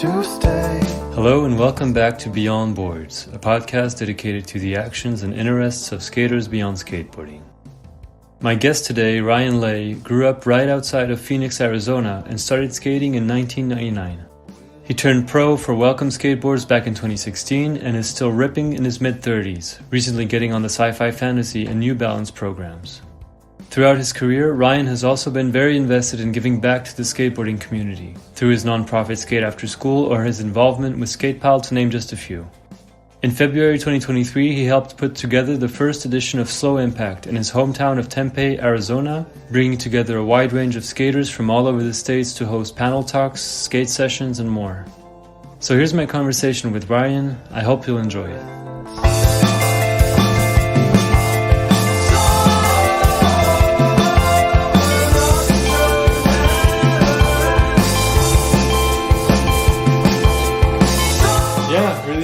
to stay. Hello and welcome back to Beyond Boards, a podcast dedicated to the actions and interests of skaters beyond skateboarding. My guest today, Ryan Lay, grew up right outside of Phoenix, Arizona and started skating in 1999. He turned pro for Welcome Skateboards back in 2016 and is still ripping in his mid-30s, recently getting on the Sci-Fi Fantasy and New Balance programs. Throughout his career, Ryan has also been very invested in giving back to the skateboarding community, through his nonprofit Skate After School or his involvement with Skatepal, to name just a few. In February 2023, he helped put together the first edition of Slow Impact in his hometown of Tempe, Arizona, bringing together a wide range of skaters from all over the states to host panel talks, skate sessions, and more. So here's my conversation with Ryan. I hope you'll enjoy it.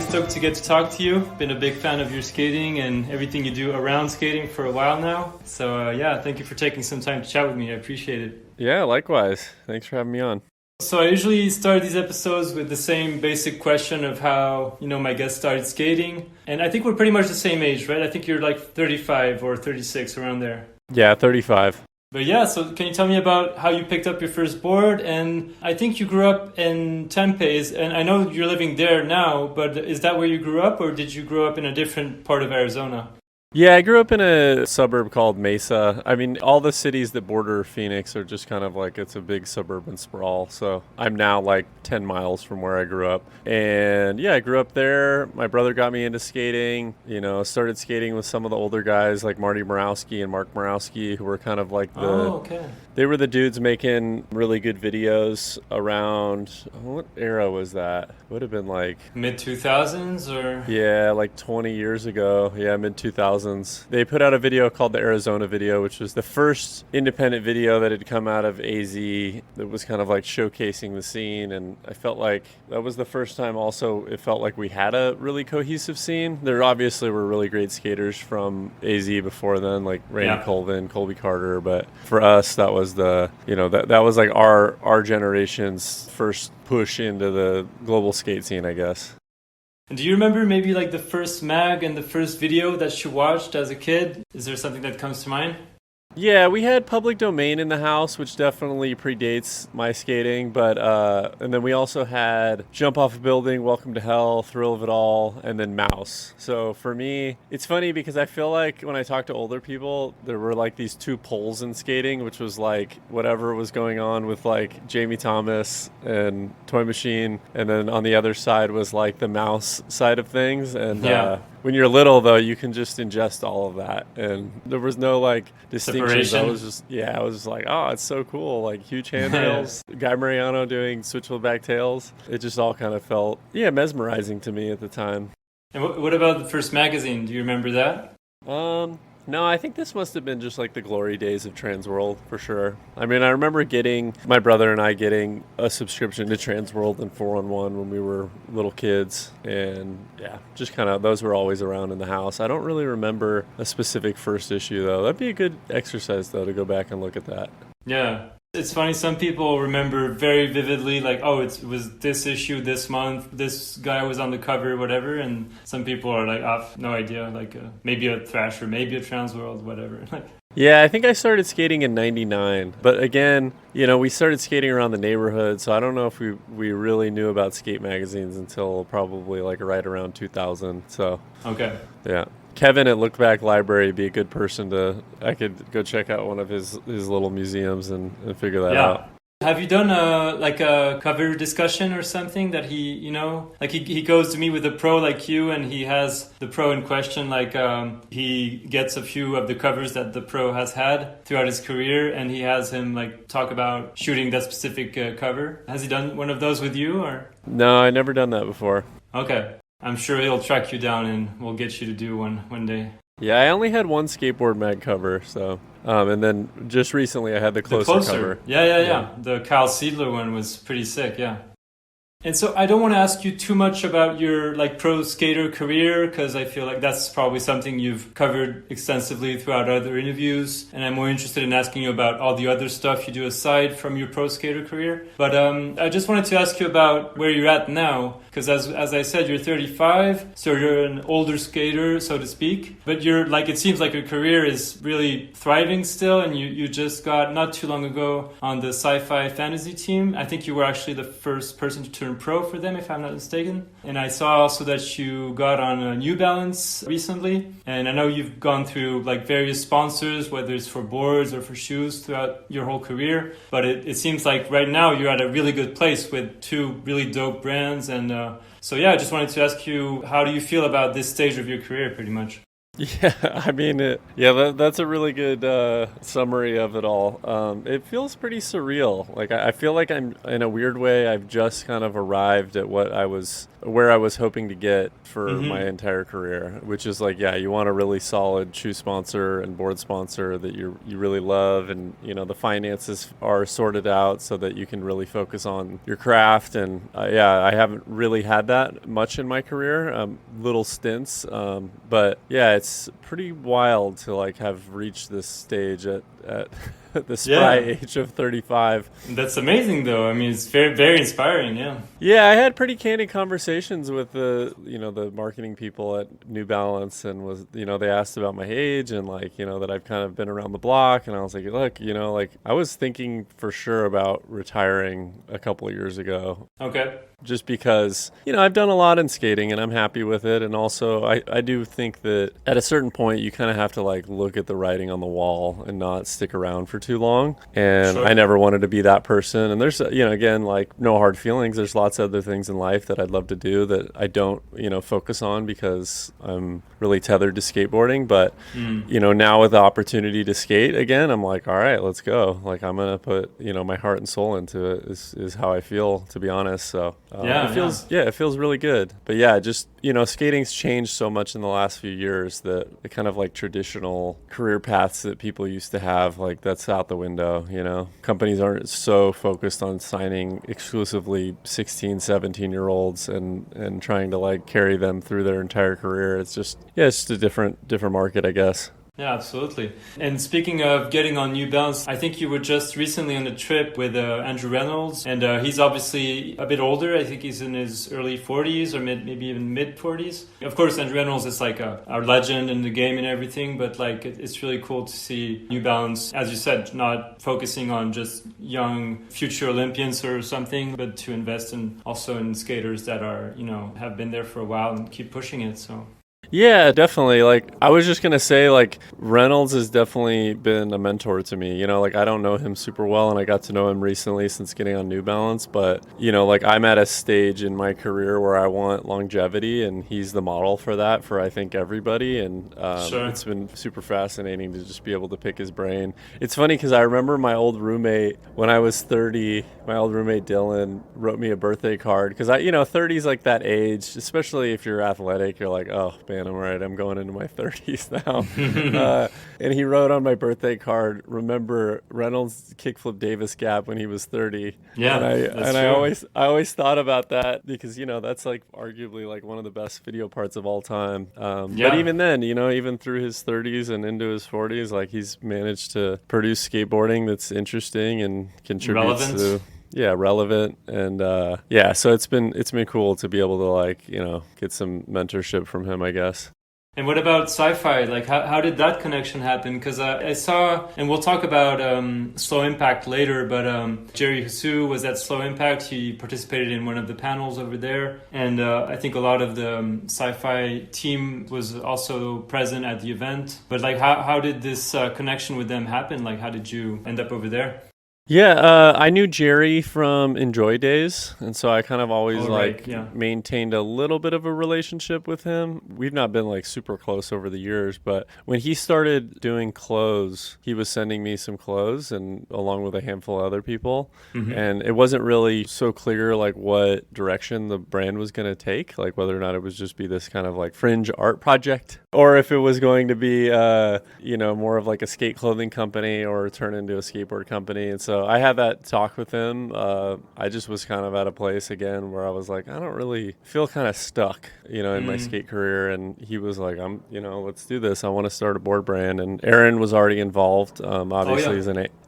Stoked to get to talk to you. Been a big fan of your skating and everything you do around skating for a while now. So thank you for taking some time to chat with me. I appreciate it. Yeah, likewise. Thanks for having me on. So I usually start these episodes with the same basic question of how, my guest started skating. And I think we're pretty much the same age, right? I think you're like 35 or 36, around there. Yeah, 35. But yeah, so can you tell me about how you picked up your first board? And I think you grew up in Tempe, and I know you're living there now, but is that where you grew up, or did you grow up in a different part of Arizona? Yeah, I grew up in a suburb called Mesa. I mean, all the cities that border Phoenix are just kind of like, it's a big suburban sprawl. So I'm now like 10 miles from where I grew up. And yeah, I grew up there. My brother got me into skating, started skating with some of the older guys like Marty Morawski and Mark Morawski, who were kind of like they were the dudes making really good videos around, what era was that? Would have been like mid-2000s or? Yeah, like 20 years ago. Yeah, mid-2000s. They put out a video called the Arizona video, which was the first independent video that had come out of AZ that was kind of like showcasing the scene. And I felt like that was the first time also it felt like we had a really cohesive scene. There obviously were really great skaters from AZ before then, like Randy Colvin, Colby Carter. But for us, that was that was like our generation's first push into the global skate scene, I guess. And do you remember maybe like the first mag and the first video that you watched as a kid? Is there something that comes to mind? Yeah, we had Public Domain in the house, which definitely predates my skating, but and then we also had Jump Off a Building, Welcome to Hell, Thrill of It All, and then Mouse. So for me, it's funny because I feel like when I talk to older people, there were like these two poles in skating, which was like whatever was going on with like Jamie Thomas and Toy Machine, and then on the other side was like the Mouse side of things. And when you're little, though, you can just ingest all of that, and there was no like distinctions. I was just like, oh, it's so cool, like huge handrails, Guy Mariano doing switchable back tails. It just all kind of felt mesmerizing to me at the time. And what about the first magazine? Do you remember that? No, I think this must have been just like the glory days of Transworld for sure. I mean, I remember my brother and I getting a subscription to Transworld and 411 when we were little kids. And just kind of, those were always around in the house. I don't really remember a specific first issue though. That'd be a good exercise though, to go back and look at that. Yeah. It's funny, some people remember very vividly, like, oh, it was this issue, this month, this guy was on the cover, whatever, and some people are like, no idea, like maybe a Thrasher, maybe a Transworld, whatever. Yeah, I think I started skating in 99, but again, we started skating around the neighborhood, so I don't know if we really knew about skate magazines until probably like right around 2000, so. Okay. Yeah. Kevin at Look Back Library would be a good person I could go check out one of his little museums and figure that out. Have you done a cover discussion or something that he goes to meet with a pro like you, and he has the pro in question, like he gets a few of the covers that the pro has had throughout his career, and he has him like talk about shooting that specific cover. Has he done one of those with you, or? No, I never done that before. Okay. I'm sure he'll track you down and we'll get you to do one day. Yeah, I only had one skateboard mag cover, so and then just recently I had the closer cover. Yeah. The Kyle Seidler one was pretty sick, yeah. And so I don't want to ask you too much about your like pro skater career, because I feel like that's probably something you've covered extensively throughout other interviews. And I'm more interested in asking you about all the other stuff you do aside from your pro skater career. But I just wanted to ask you about where you're at now, because as I said, you're 35, so you're an older skater, so to speak. But you're like, it seems like your career is really thriving still, and you just got not too long ago on the Sci-Fi Fantasy team. I think you were actually the first person to turn pro for them, if I'm not mistaken. And I saw also that you got on New Balance recently. And I know you've gone through like various sponsors, whether it's for boards or for shoes throughout your whole career. But it seems like right now you're at a really good place with two really dope brands. And so yeah, I just wanted to ask you, how do you feel about this stage of your career pretty much? Yeah, I mean, that's a really good summary of it all. It feels pretty surreal. Like I feel like I'm in a weird way. I've just kind of arrived at where I was hoping to get for my entire career, which is like, yeah, you want a really solid shoe sponsor and board sponsor that you really love, and the finances are sorted out so that you can really focus on your craft. And yeah, I haven't really had that much in my career, little stints, but yeah, it's pretty wild to like have reached this stage at the spry age of 35. That's amazing, though. I mean, it's very, very inspiring. Yeah. Yeah, I had pretty candid conversations with the marketing people at New Balance, and they asked about my age and that I've kind of been around the block, and I was like, look, I was thinking for sure about retiring a couple of years ago. Okay. Just because, I've done a lot in skating and I'm happy with it. And also I do think that at a certain point you kind of have to look at the writing on the wall and not stick around for too long. And sure. I never wanted to be that person. And there's, again, no hard feelings. There's lots of other things in life that I'd love to do that I don't, focus on because I'm really tethered to skateboarding. But, now with the opportunity to skate again, I'm like, all right, let's go. I'm going to put, my heart and soul into it is how I feel, to be honest. So. It feels really good. But yeah, just, skating's changed so much in the last few years that the kind of traditional career paths that people used to have, that's out the window, Companies aren't so focused on signing exclusively 16, 17-year-olds and trying to carry them through their entire career. It's just a different market, I guess. Yeah, absolutely. And speaking of getting on New Balance, I think you were just recently on a trip with Andrew Reynolds, and he's obviously a bit older. I think he's in his early 40s or maybe even mid 40s. Of course, Andrew Reynolds is our legend in the game and everything, but it's really cool to see New Balance, as you said, not focusing on just young future Olympians or something, but to invest also in skaters that are, have been there for a while and keep pushing it. So. Yeah, definitely. I was just going to say, Reynolds has definitely been a mentor to me. I don't know him super well, and I got to know him recently since getting on New Balance. But, I'm at a stage in my career where I want longevity, and he's the model for that for, I think, everybody. And sure. It's been super fascinating to just be able to pick his brain. It's funny because I remember my old roommate, when I was 30, my old roommate Dylan wrote me a birthday card. Because, 30 is that age, especially if you're athletic, you're like, oh, man. I'm right. I'm going into my 30s now. And he wrote on my birthday card, remember Reynolds kickflip Davis gap when he was 30. Yeah, I always thought about that because, that's arguably one of the best video parts of all time. But even then, even through his 30s and into his 40s, he's managed to produce skateboarding that's interesting and contributes to... Yeah, relevant. And so it's been cool to be able to get some mentorship from him, I guess. And what about sci-fi? How did that connection happen? Because I saw, and we'll talk about Slow Impact later, but Jerry Hsu was at Slow Impact. He participated in one of the panels over there. And I think a lot of the sci-fi team was also present at the event. But how did this connection with them happen? How did you end up over there? Yeah, I knew Jerry from Enjoy Days, and so I kind of always maintained a little bit of a relationship with him. We've not been super close over the years, but when he started doing clothes, he was sending me some clothes, and along with a handful of other people, and it wasn't really so clear what direction the brand was going to take, whether or not it was just be this kind of fringe art project, or if it was going to be more of a skate clothing company or turn into a skateboard company. And so So I had that talk with him. I just was kind of at a place again where I was like, I don't really feel kind of stuck, in my skate career. And he was like, let's do this. I want to start a board brand. And Aaron was already involved, obviously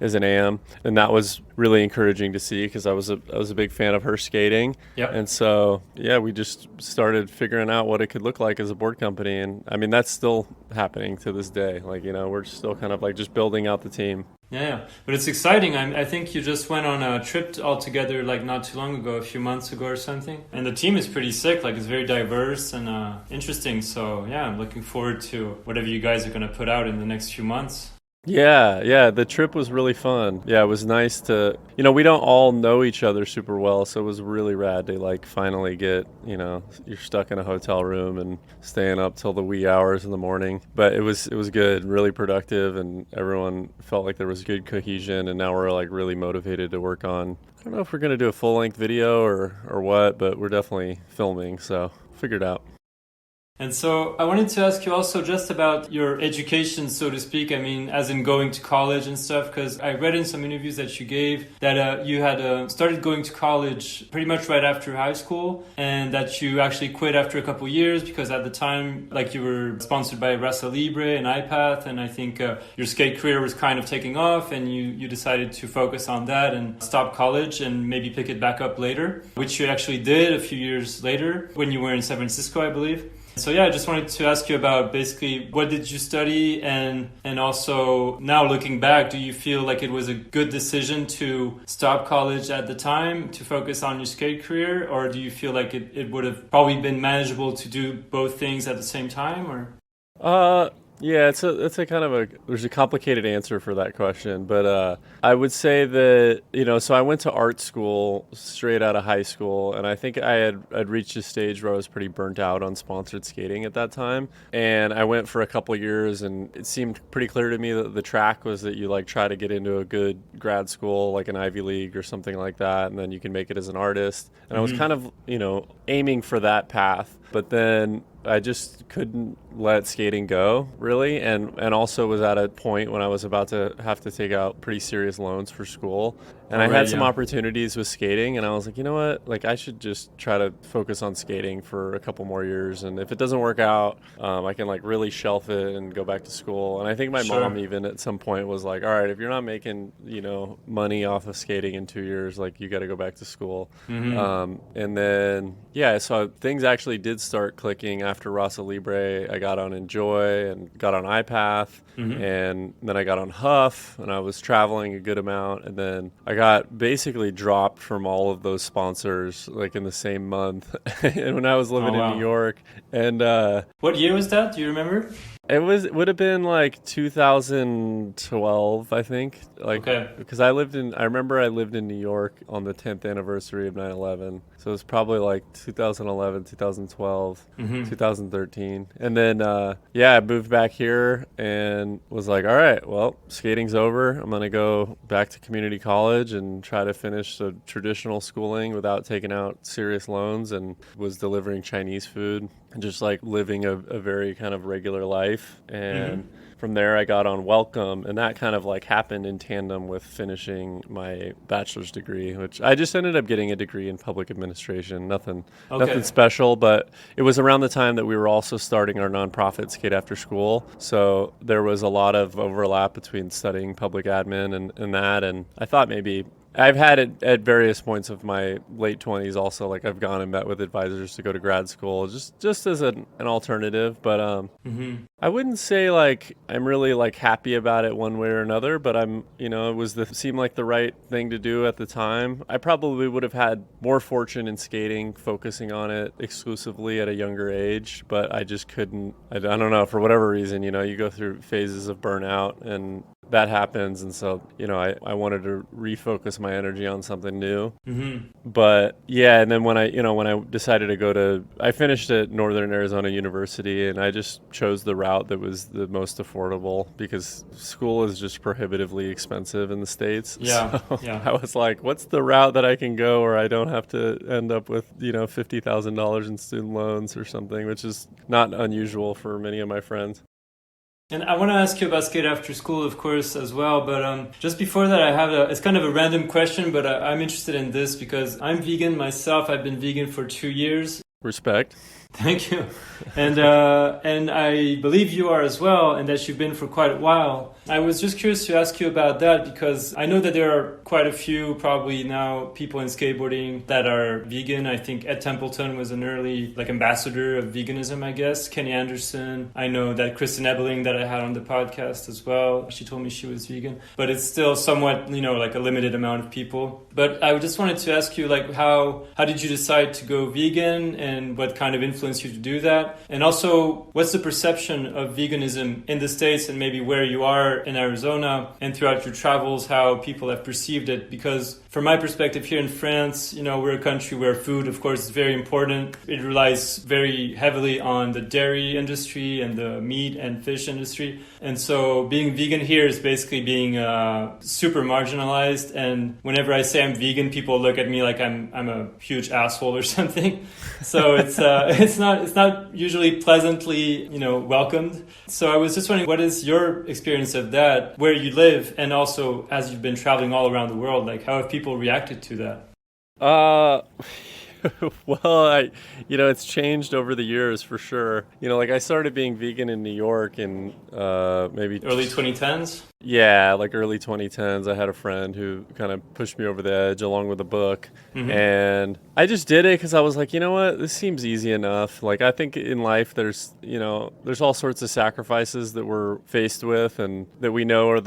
as an AM, and that was really encouraging to see because I was a big fan of her skating. Yep. And so we just started figuring out what it could look like as a board company. And I mean, that's still happening to this day. Like, we're still kind of like just building out the team. Yeah, but it's exciting. I think you just went on a trip all together like not too long ago, a few months ago or something. And the team is pretty sick. Like, it's very diverse and interesting. So yeah, I'm looking forward to whatever you guys are going to put out in the next few months. Yeah, the trip was really fun. Yeah, it was nice to, we don't all know each other super well, so it was really rad to like finally get, you're stuck in a hotel room and staying up till the wee hours in the morning. But it was good, really productive, and everyone felt like there was good cohesion, and now we're like really motivated to work on, I don't know if we're going to do a full-length video or what, but we're definitely filming, so figured out. And so I wanted to ask you also just about your education, so to speak. I mean, as in going to college and stuff, because I read in some interviews that you gave that you had started going to college pretty much right after high school, and that you actually quit after a couple of years because at the time, like, you were sponsored by Rasa Libre and iPath, and I think your skate career was kind of taking off, and you decided to focus on that and stop college and maybe pick it back up later, which you actually did a few years later when you were in San Francisco, I believe. So yeah, I just wanted to ask you about basically what did you study, and also now looking back, do you feel like it was a good decision to stop college at the time to focus on your skate career, or do you feel like it would have probably been manageable to do both things at the same time? Or Yeah, it's a kind of there's a complicated answer for that question, but I would say that, so I went to art school straight out of high school, and I think I'd reached a stage where I was pretty burnt out on sponsored skating at that time, and I went for a couple years, and it seemed pretty clear to me that the track was that you like try to get into a good grad school, like an Ivy League or something like that, and then you can make it as an artist, and I was kind of, aiming for that path, but then I just couldn't let skating go, really, and also was at a point when I was about to have to take out pretty serious loans for school, and I had some opportunities with skating, and I was like, you know what, like I should just try to focus on skating for a couple more years, and if it doesn't work out, I can like really shelf it and go back to school. And I think my mom even at some point was like, all right, if you're not making money off of skating in 2 years, like you got to go back to school. And then so things actually did start clicking after Rasa Libre. I got on Enjoy and got on iPath, and then I got on Huff, and I was traveling a good amount, and then I got basically dropped from all of those sponsors like in the same month. And when I was living in New York, and what year was that? Do you remember? It would have been like 2012, I think. Because I remember I lived in New York on the 10th anniversary of 9/11. So it was probably like 2011, 2012, 2013. And then, I moved back here and was like, all right, well, skating's over. I'm going to go back to community college and try to finish the traditional schooling without taking out serious loans, and was delivering Chinese food and just like living a very kind of regular life. And from there I got on Welcome, and that kind of like happened in tandem with finishing my bachelor's degree, which I just ended up getting a degree in public administration. Nothing special, but it was around the time that we were also starting our nonprofit Skate After School. So there was a lot of overlap between studying public admin and that, and I thought maybe I've had it at various points of my late 20s also, like I've gone and met with advisors to go to grad school just as an alternative, but I wouldn't say like I'm really like happy about it one way or another, but I'm, it seemed like the right thing to do at the time. I probably would have had more fortune in skating, focusing on it exclusively at a younger age, but I just couldn't, I don't know, for whatever reason, you go through phases of burnout, and that happens, and so I wanted to refocus my energy on something new. But and then when I decided to I finished at Northern Arizona University, and I just chose the route that was the most affordable because school is just prohibitively expensive in the States. I was like, what's the route that I can go where I don't have to end up with $50,000 in student loans or something, which is not unusual for many of my friends. And I want to ask you about Skate After School, of course, as well. But just before that, it's kind of a random question, but I'm interested in this because I'm vegan myself. I've been vegan for 2 years. Respect. Thank you. And I believe you are as well, and that you've been for quite a while. I was just curious to ask you about that because I know that there are quite a few probably now people in skateboarding that are vegan. I think Ed Templeton was an early ambassador of veganism, I guess. Kenny Anderson. I know that Kristen Ebeling that I had on the podcast as well. She told me she was vegan, but it's still somewhat, like a limited amount of people. But I just wanted to ask you, how did you decide to go vegan and what kind of influenced you to do that? And also, what's the perception of veganism in the States and maybe where you are in Arizona and throughout your travels, how people have perceived it? Because from my perspective here in France, we're a country where food, of course, is very important. It relies very heavily on the dairy industry and the meat and fish industry. And so being vegan here is basically being super marginalized. And whenever I say I'm vegan, people look at me like I'm a huge asshole or something. So it's not usually pleasantly, welcomed. So I was just wondering, what is your experience of that, where you live, and also as you've been traveling all around the world, how have people reacted to that? Well, it's changed over the years for sure. I started being vegan in New York in maybe early 2010s. Yeah, early 2010s. I had a friend who kind of pushed me over the edge along with a book. Mm-hmm. And I just did it because I was like, you know what, this seems easy enough. I think in life there's all sorts of sacrifices that we're faced with and that we know are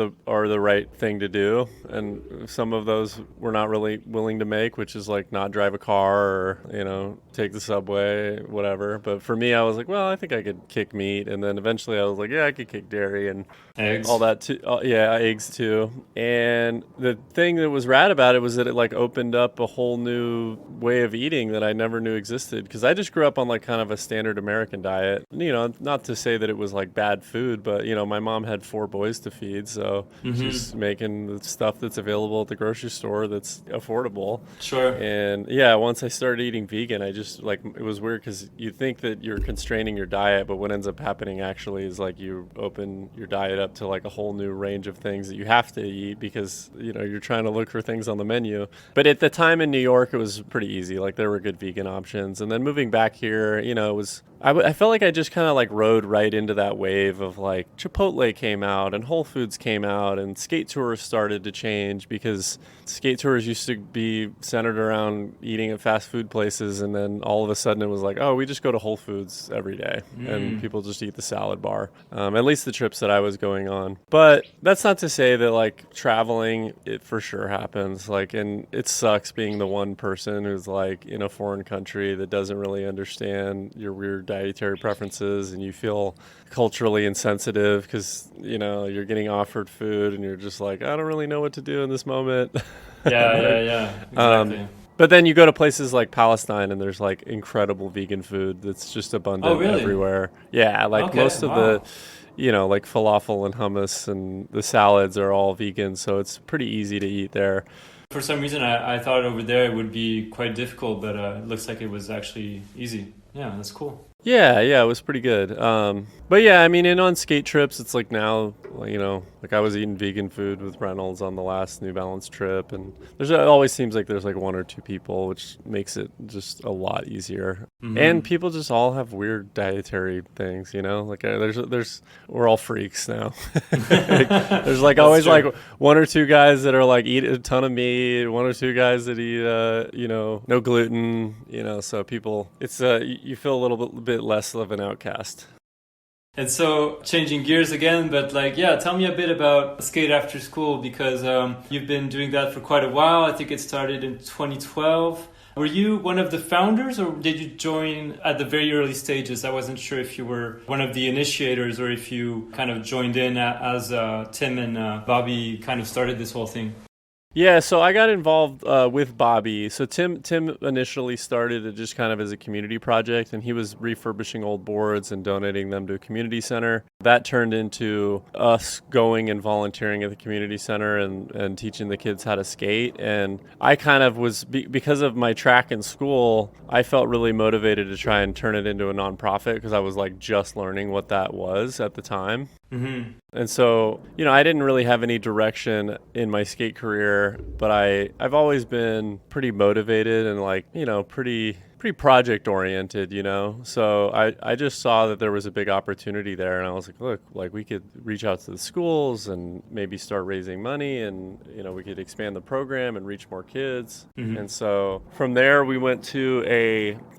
the right thing to do. And some of those we're not really willing to make, which is not drive a car or, take the subway, whatever. But for me, I was like, well, I think I could kick meat. And then eventually I was like, yeah, I could kick dairy and eggs. All that too. Yeah, eggs too. And the thing that was rad about it was that it opened up a whole new way of eating that I never knew existed. Because I just grew up on kind of a standard American diet. Not to say that it was bad food, but my mom had 4 boys to feed, so she's making the stuff that's available at the grocery store that's affordable. Sure. And yeah, once I started eating vegan, I just it was weird because you think that you're constraining your diet, but what ends up happening actually is you open your diet up to a whole new range of things that you have to eat because you're trying to look for things on the menu. But at the time in New York, it was pretty easy. There were good vegan options. And then moving back here, it was I felt like I just kind of rode right into that wave of Chipotle came out and Whole Foods came out and skate tours started to change because skate tours used to be centered around eating at fast food places, and then all of a sudden it was oh, we just go to Whole Foods every day and people just eat the salad bar. At least the trips that I was going on. But that's not to say that traveling, it for sure happens. And it sucks being the one person who's in a foreign country that doesn't really understand your weird dietary preferences, and you feel culturally insensitive because you're getting offered food and you're just I don't really know what to do in this moment. Yeah, exactly. But then you go to places like Palestine and there's incredible vegan food that's just abundant everywhere. Yeah, most of the falafel and hummus and the salads are all vegan, so it's pretty easy to eat there. For some reason, I thought over there it would be quite difficult, but it looks like it was actually easy. Yeah, that's cool. Yeah, it was pretty good. But yeah, and on skate trips, it's now, I was eating vegan food with Reynolds on the last New Balance trip, and it always seems there's 1 or 2 people, which makes it just a lot easier. Mm-hmm. And people just all have weird dietary things, we're all freaks now. There's always true. 1 or 2 guys that are eat a ton of meat, 1 or 2 guys that eat, no gluten, so people, it's, you feel a little bit less of an outcast. And so, changing gears again, but tell me a bit about Skate After School, because you've been doing that for quite a while. I think it started in 2012. Were you one of the founders, or did you join at the very early stages? I wasn't sure if you were one of the initiators or if you kind of joined in as Tim and Bobby kind of started this whole thing. Yeah, so I got involved with Bobby. So Tim initially started it just kind of as a community project, and he was refurbishing old boards and donating them to a community center. That turned into us going and volunteering at the community center and teaching the kids how to skate. And I kind of was, because of my track in school, I felt really motivated to try and turn it into a nonprofit because I was just learning what that was at the time. And so, I didn't really have any direction in my skate career, but I've always been pretty motivated and pretty project oriented, So I just saw that there was a big opportunity there, and I was like, look, we could reach out to the schools and maybe start raising money, and we could expand the program and reach more kids. And so from there we went to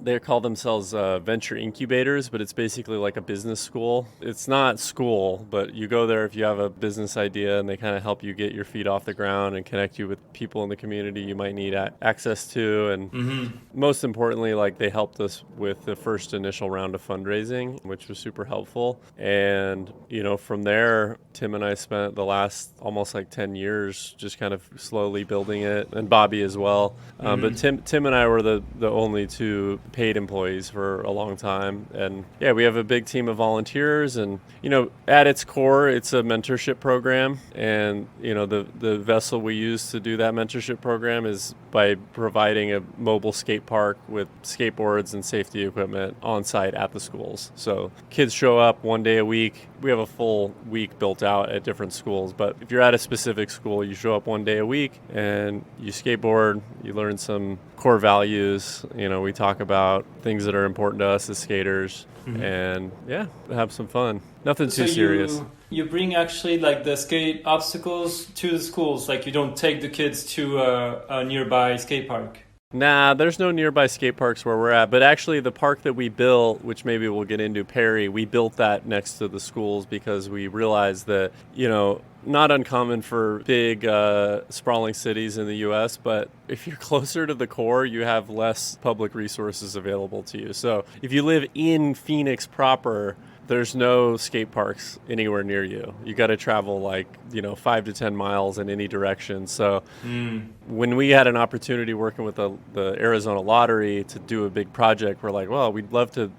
they call themselves venture incubators, but it's basically like a business school. It's not school, but you go there if you have a business idea, and they kind of help you get your feet off the ground and connect you with people in the community you might need access to. And most importantly, they helped us with the first initial round of fundraising, which was super helpful. And, from there, Tim and I spent the last almost 10 years just kind of slowly building it, and Bobby as well. But Tim and I were the only two paid employees for a long time. And yeah, we have a big team of volunteers, and, at its core, it's a mentorship program. And, the vessel we use to do that mentorship program is by providing a mobile skate park with skateboards and safety equipment on site at the schools. So kids show up one day a week. We have a full week built out at different schools, but if you're at a specific school, you show up one day a week and you skateboard, you learn some core values. We talk about things that are important to us as skaters, and yeah, have some fun. Nothing too serious. You bring actually the skate obstacles to the schools, you don't take the kids to a nearby skate park. Nah, there's no nearby skate parks where we're at, but actually the park that we built, which maybe we'll get into, Perry, we built that next to the schools because we realized that, not uncommon for big sprawling cities in the U.S., but if you're closer to the core, you have less public resources available to you. So if you live in Phoenix proper, there's no skate parks anywhere near you. You got to travel 5 to 10 miles in any direction. So when we had an opportunity working with the Arizona Lottery to do a big project, we're like, well, we'd love to,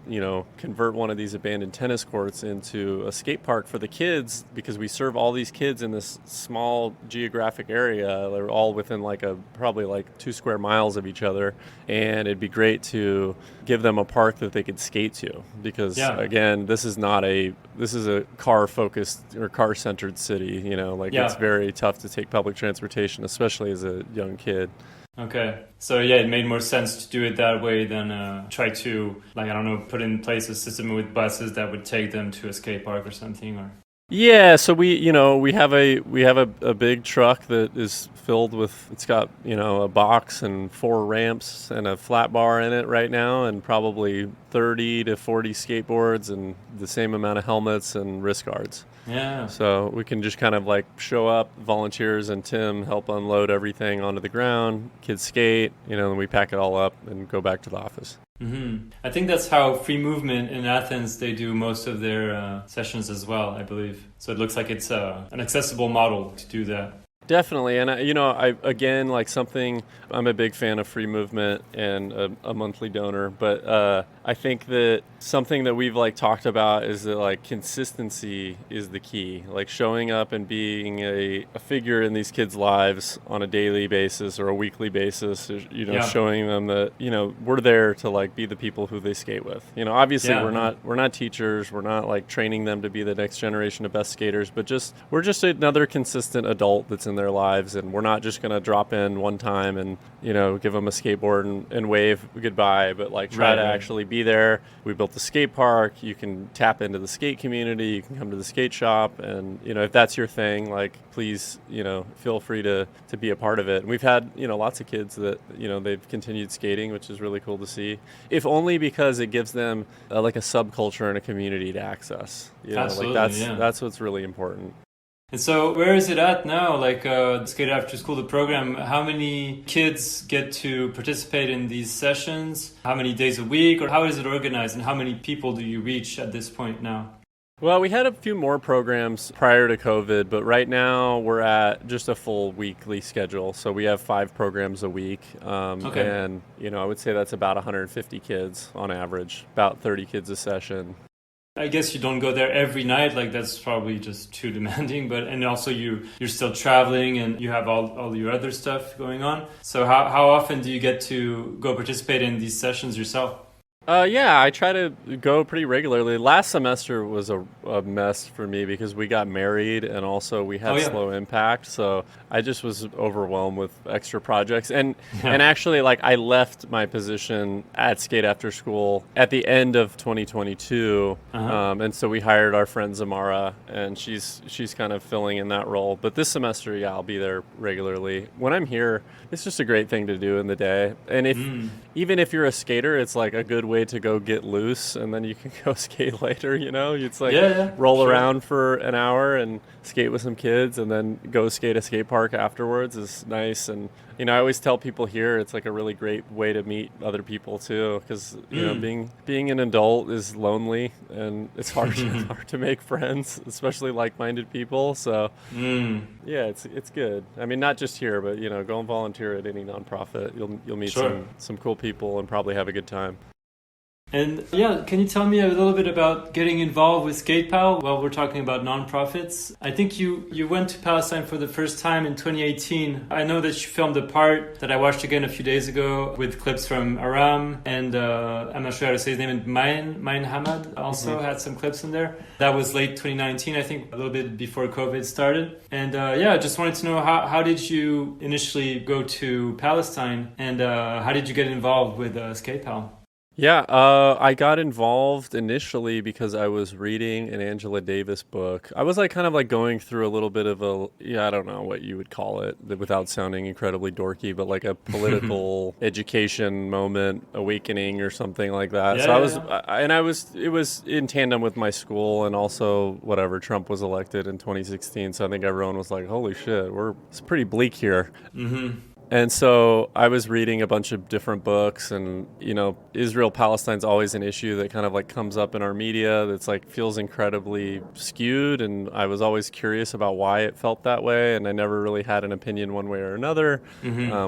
convert one of these abandoned tennis courts into a skate park for the kids, because we serve all these kids in this small geographic area. They're all within probably 2 square miles of each other. And it'd be great to give them a park that they could skate to, because again, this is a car-focused or car-centered city, It's very tough to take public transportation, especially as a young kid. Okay. So yeah, it made more sense to do it that way than try to, put in place a system with buses that would take them to a skate park or something, or... Yeah, so we have a big truck that is filled with, it's got, a box and 4 ramps and a flat bar in it right now, and probably 30 to 40 skateboards and the same amount of helmets and wrist guards. Yeah. So we can just kind of show up, volunteers and Tim help unload everything onto the ground, kids skate, and we pack it all up and go back to the office. I think that's how Free Movement in Athens, they do most of their sessions as well, I believe. So it looks like it's an accessible model to do that. Definitely. And, I'm a big fan of Free Movement and a monthly donor, but I think that something that we've talked about is that consistency is the key. Showing up and being a figure in these kids' lives on a daily basis or a weekly basis, showing them that, we're there to be the people who they skate with. Obviously we're not teachers, we're not training them to be the next generation of best skaters, but we're just another consistent adult that's in their lives, and we're not just going to drop in one time and give them a skateboard and wave goodbye, but try to actually be there. We built the skate park. You can tap into the skate community, you can come to the skate shop, and if that's your thing, please feel free to be a part of it. And we've had lots of kids that they've continued skating, which is really cool to see, if only because it gives them a subculture and a community to access. Absolutely, that's what's really important. And so where is it at now? Skate After School, the program, how many kids get to participate in these sessions? How many days a week? Or how is it organized? And how many people do you reach at this point now? Well, we had a few more programs prior to COVID, but right now we're at just a full weekly schedule. So we have 5 programs a week. Okay. And, I would say that's about 150 kids on average, about 30 kids a session. I guess you don't go there every night, that's probably just too demanding, and also you're still traveling and you have all your other stuff going on. So how often do you get to go participate in these sessions yourself? Yeah, I try to go pretty regularly. Last semester was a mess for me because we got married and also we Oh had yeah. slow impact. So I just was overwhelmed with extra projects. And Yeah. actually, like, I left my position at Skate After School at the end of 2022. Uh-huh. And so we hired our friend Zamara, and she's kind of filling in that role. But this semester, yeah, I'll be there regularly. When I'm here, it's just a great thing to do in the day. And if even if you're a skater, it's like a good way to go get loose, and then you can go skate later. It's like Yeah, yeah, roll sure. around for an hour and skate with some kids, and then go skate a skate park afterwards is nice. And I always tell people here it's like a really great way to meet other people too, because being an adult is lonely and it's hard to make friends, especially like-minded people. So yeah, it's good. I mean, not just here, but go and volunteer at any nonprofit. You'll meet Sure. some cool people and probably have a good time. And yeah, can you tell me a little bit about getting involved with Skatepal while we're talking about nonprofits? I think you went to Palestine for the first time in 2018. I know that you filmed a part that I watched again a few days ago with clips from Aram and I'm not sure how to say his name, and Main Hamad also had some clips in there. That was late 2019, I think, a little bit before COVID started. And yeah, I just wanted to know how did you initially go to Palestine, and how did you get involved with Skatepal? Yeah, I got involved initially because I was reading an Angela Davis book. I was like kind of like going through a little bit of I don't know what you would call it without sounding incredibly dorky, but like a political education moment, awakening or something like that. Yeah, So it was in tandem with my school, and also whatever, Trump was elected in 2016. So I think everyone was like, holy shit, it's pretty bleak here. And so I was reading a bunch of different books, and Israel-Palestine's always an issue that kind of like comes up in our media that's like feels incredibly skewed, and I was always curious about why it felt that way, and I never really had an opinion one way or another,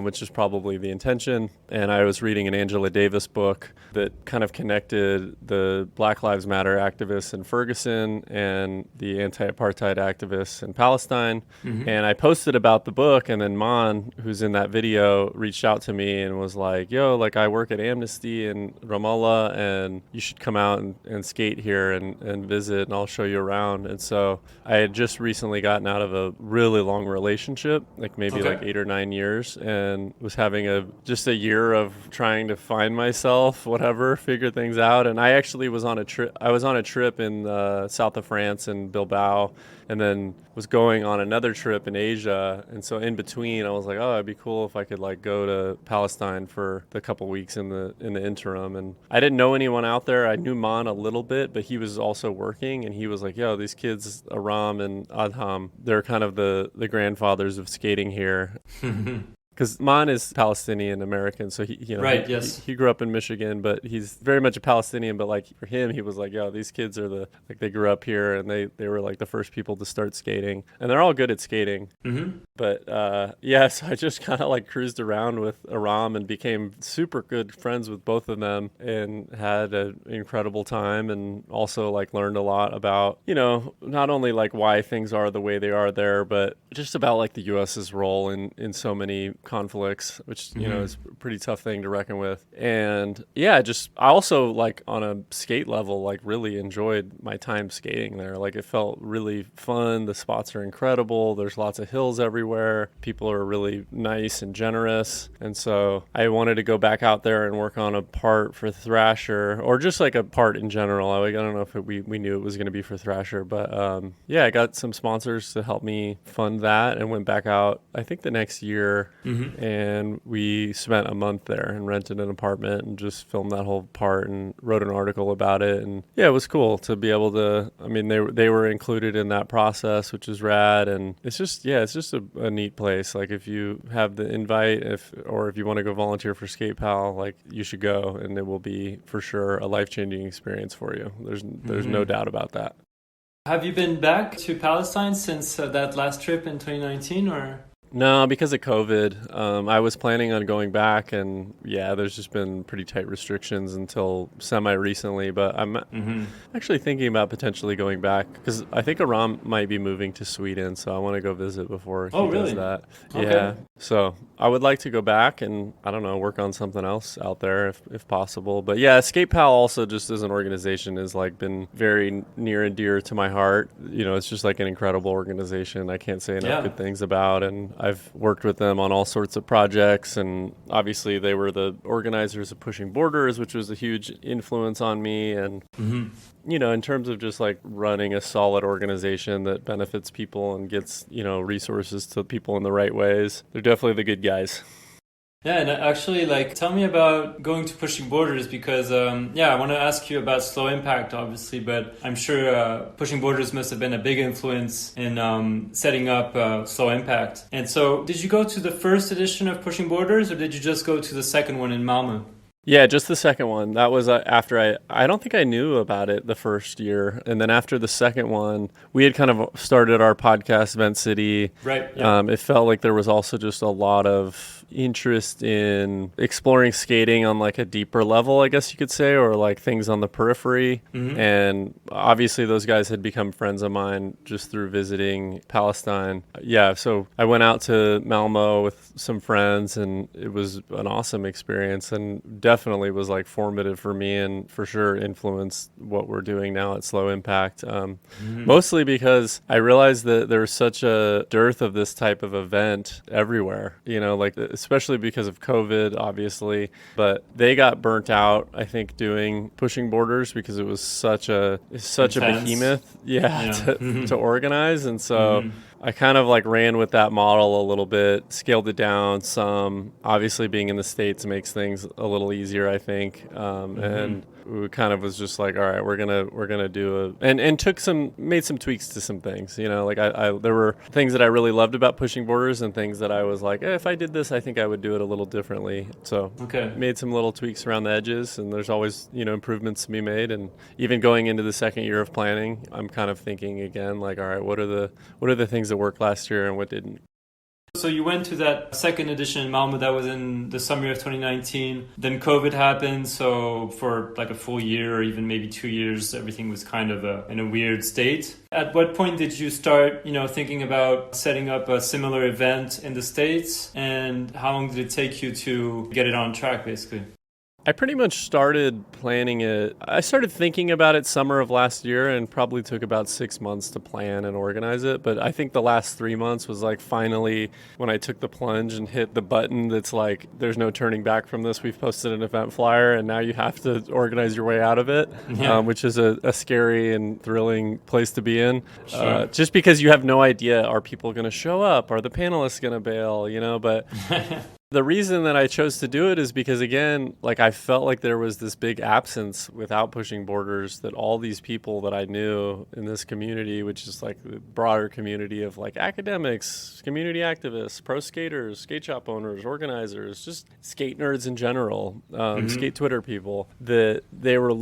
which is probably the intention. And I was reading an Angela Davis book that kind of connected the Black Lives Matter activists in Ferguson and the anti-apartheid activists in Palestine. And I posted about the book, and then Mon, who's in that video, reached out to me and was like, yo, like, I work at Amnesty in Ramallah, and you should come out and skate here and visit, and I'll show you around. And so I had just recently gotten out of a really long relationship, like maybe like 8 or 9 years, and was having just a year of trying to find myself, whatever, figure things out. And I actually was on a trip in south of France in Bilbao, and then was going on another trip in Asia. And so in between, I was like, oh, it'd be cool if I could like go to Palestine for the couple weeks in the interim. And I didn't know anyone out there. I knew Mon a little bit, but he was also working, and he was like, yo, these kids, Aram and Adham, they're kind of the grandfathers of skating here. Because Mon is Palestinian American, so Right, yes. he grew up in Michigan, but he's very much a Palestinian. But like for him, he was like, "Yo, these kids are they grew up here, and they were like the first people to start skating, and they're all good at skating." But yeah, so I just kind of like cruised around with Aram and became super good friends with both of them, and had an incredible time, and also like learned a lot about not only like why things are the way they are there, but just about like the U.S.'s role in so many conflicts, which is a pretty tough thing to reckon with. And yeah, I also like on a skate level like really enjoyed my time skating there. Like it felt really fun. The spots are incredible. There's lots of hills everywhere. People are really nice and generous. And so I wanted to go back out there and work on a part for Thrasher, or just like a part in general. I don't know if we knew it was going to be for Thrasher, but yeah, I got some sponsors to help me fund that, and went back out I think the next year. And we spent a month there and rented an apartment and just filmed that whole part and wrote an article about it. And yeah, it was cool to be able to, I mean, they were included in that process, which is rad. And it's just a neat place. Like if you have the invite, or if you want to go volunteer for Skatepal, like you should go, and it will be for sure a life-changing experience for you. There's no doubt about that. Have you been back to Palestine since that last trip in 2019, or? No, because of COVID, I was planning on going back, and yeah, there's just been pretty tight restrictions until semi-recently. But I'm actually thinking about potentially going back because I think Aram might be moving to Sweden, so I want to go visit before Oh, he does really? that. Okay. Yeah, so I would like to go back and I don't know, work on something else out there if possible. But yeah, Skatepal also just as an organization has like been very near and dear to my heart. You know, it's just like an incredible organization. I can't say enough Yeah. good things about, and I've worked with them on all sorts of projects, and obviously they were the organizers of Pushing Borders, which was a huge influence on me. And you know, in terms of just like running a solid organization that benefits people and gets, you know, resources to people in the right ways, they're definitely the good guys. Yeah, and actually, like, tell me about going to Pushing Borders because, yeah, I want to ask you about Slow Impact, obviously, but I'm sure Pushing Borders must have been a big influence in setting up Slow Impact. And so, did you go to the first edition of Pushing Borders, or did you just go to the second one in Malmö? Yeah, just the second one. That was after I don't think I knew about it the first year. And then after the second one, we had kind of started our podcast, Vent City. Right. Yeah. It felt like there was also just a lot of interest in exploring skating on like a deeper level, I guess you could say, or like things on the periphery. And obviously those guys had become friends of mine just through visiting Palestine. Yeah, so I went out to Malmö with some friends and it was an awesome experience and definitely was like formative for me and for sure influenced what we're doing now at Slow Impact. Mostly because I realized that there was such a dearth of this type of event everywhere, you know, like especially because of COVID, obviously. But they got burnt out, I think, doing Pushing Borders because it was such a behemoth, to organize. And so I kind of like ran with that model a little bit, scaled it down some. Obviously, being in the States makes things a little easier, I think. And we kind of was just like, all right, we're gonna do and made some tweaks to some things. You know, like I there were things that I really loved about Pushing Borders and things that I was like, if I did this, I think I would do it a little differently. So made some little tweaks around the edges, and there's always, you know, improvements to be made. And even going into the second year of planning, I'm kind of thinking again, like, all right, what are the things that worked last year and what didn't? So you went to that second edition in Malmö, that was in the summer of 2019. Then COVID happened, so for like a full year or even maybe 2 years, everything was kind of in a weird state. At what point did you start, you know, thinking about setting up a similar event in the States? And how long did it take you to get it on track, basically? I pretty much started planning it. I started thinking about it summer of last year and probably took about 6 months to plan and organize it. But I think the last 3 months was like finally when I took the plunge and hit the button that's like, there's no turning back from this. We've posted an event flyer and now you have to organize your way out of it, which is a scary and thrilling place to be in. Sure. Just because you have no idea, are people going to show up? Are the panelists going to bail? You know, but... The reason that I chose to do it is because, again, like I felt like there was this big absence without Pushing Borders, that all these people that I knew in this community, which is like the broader community of like academics, community activists, pro skaters, skate shop owners, organizers, just skate nerds in general, skate Twitter people, that they were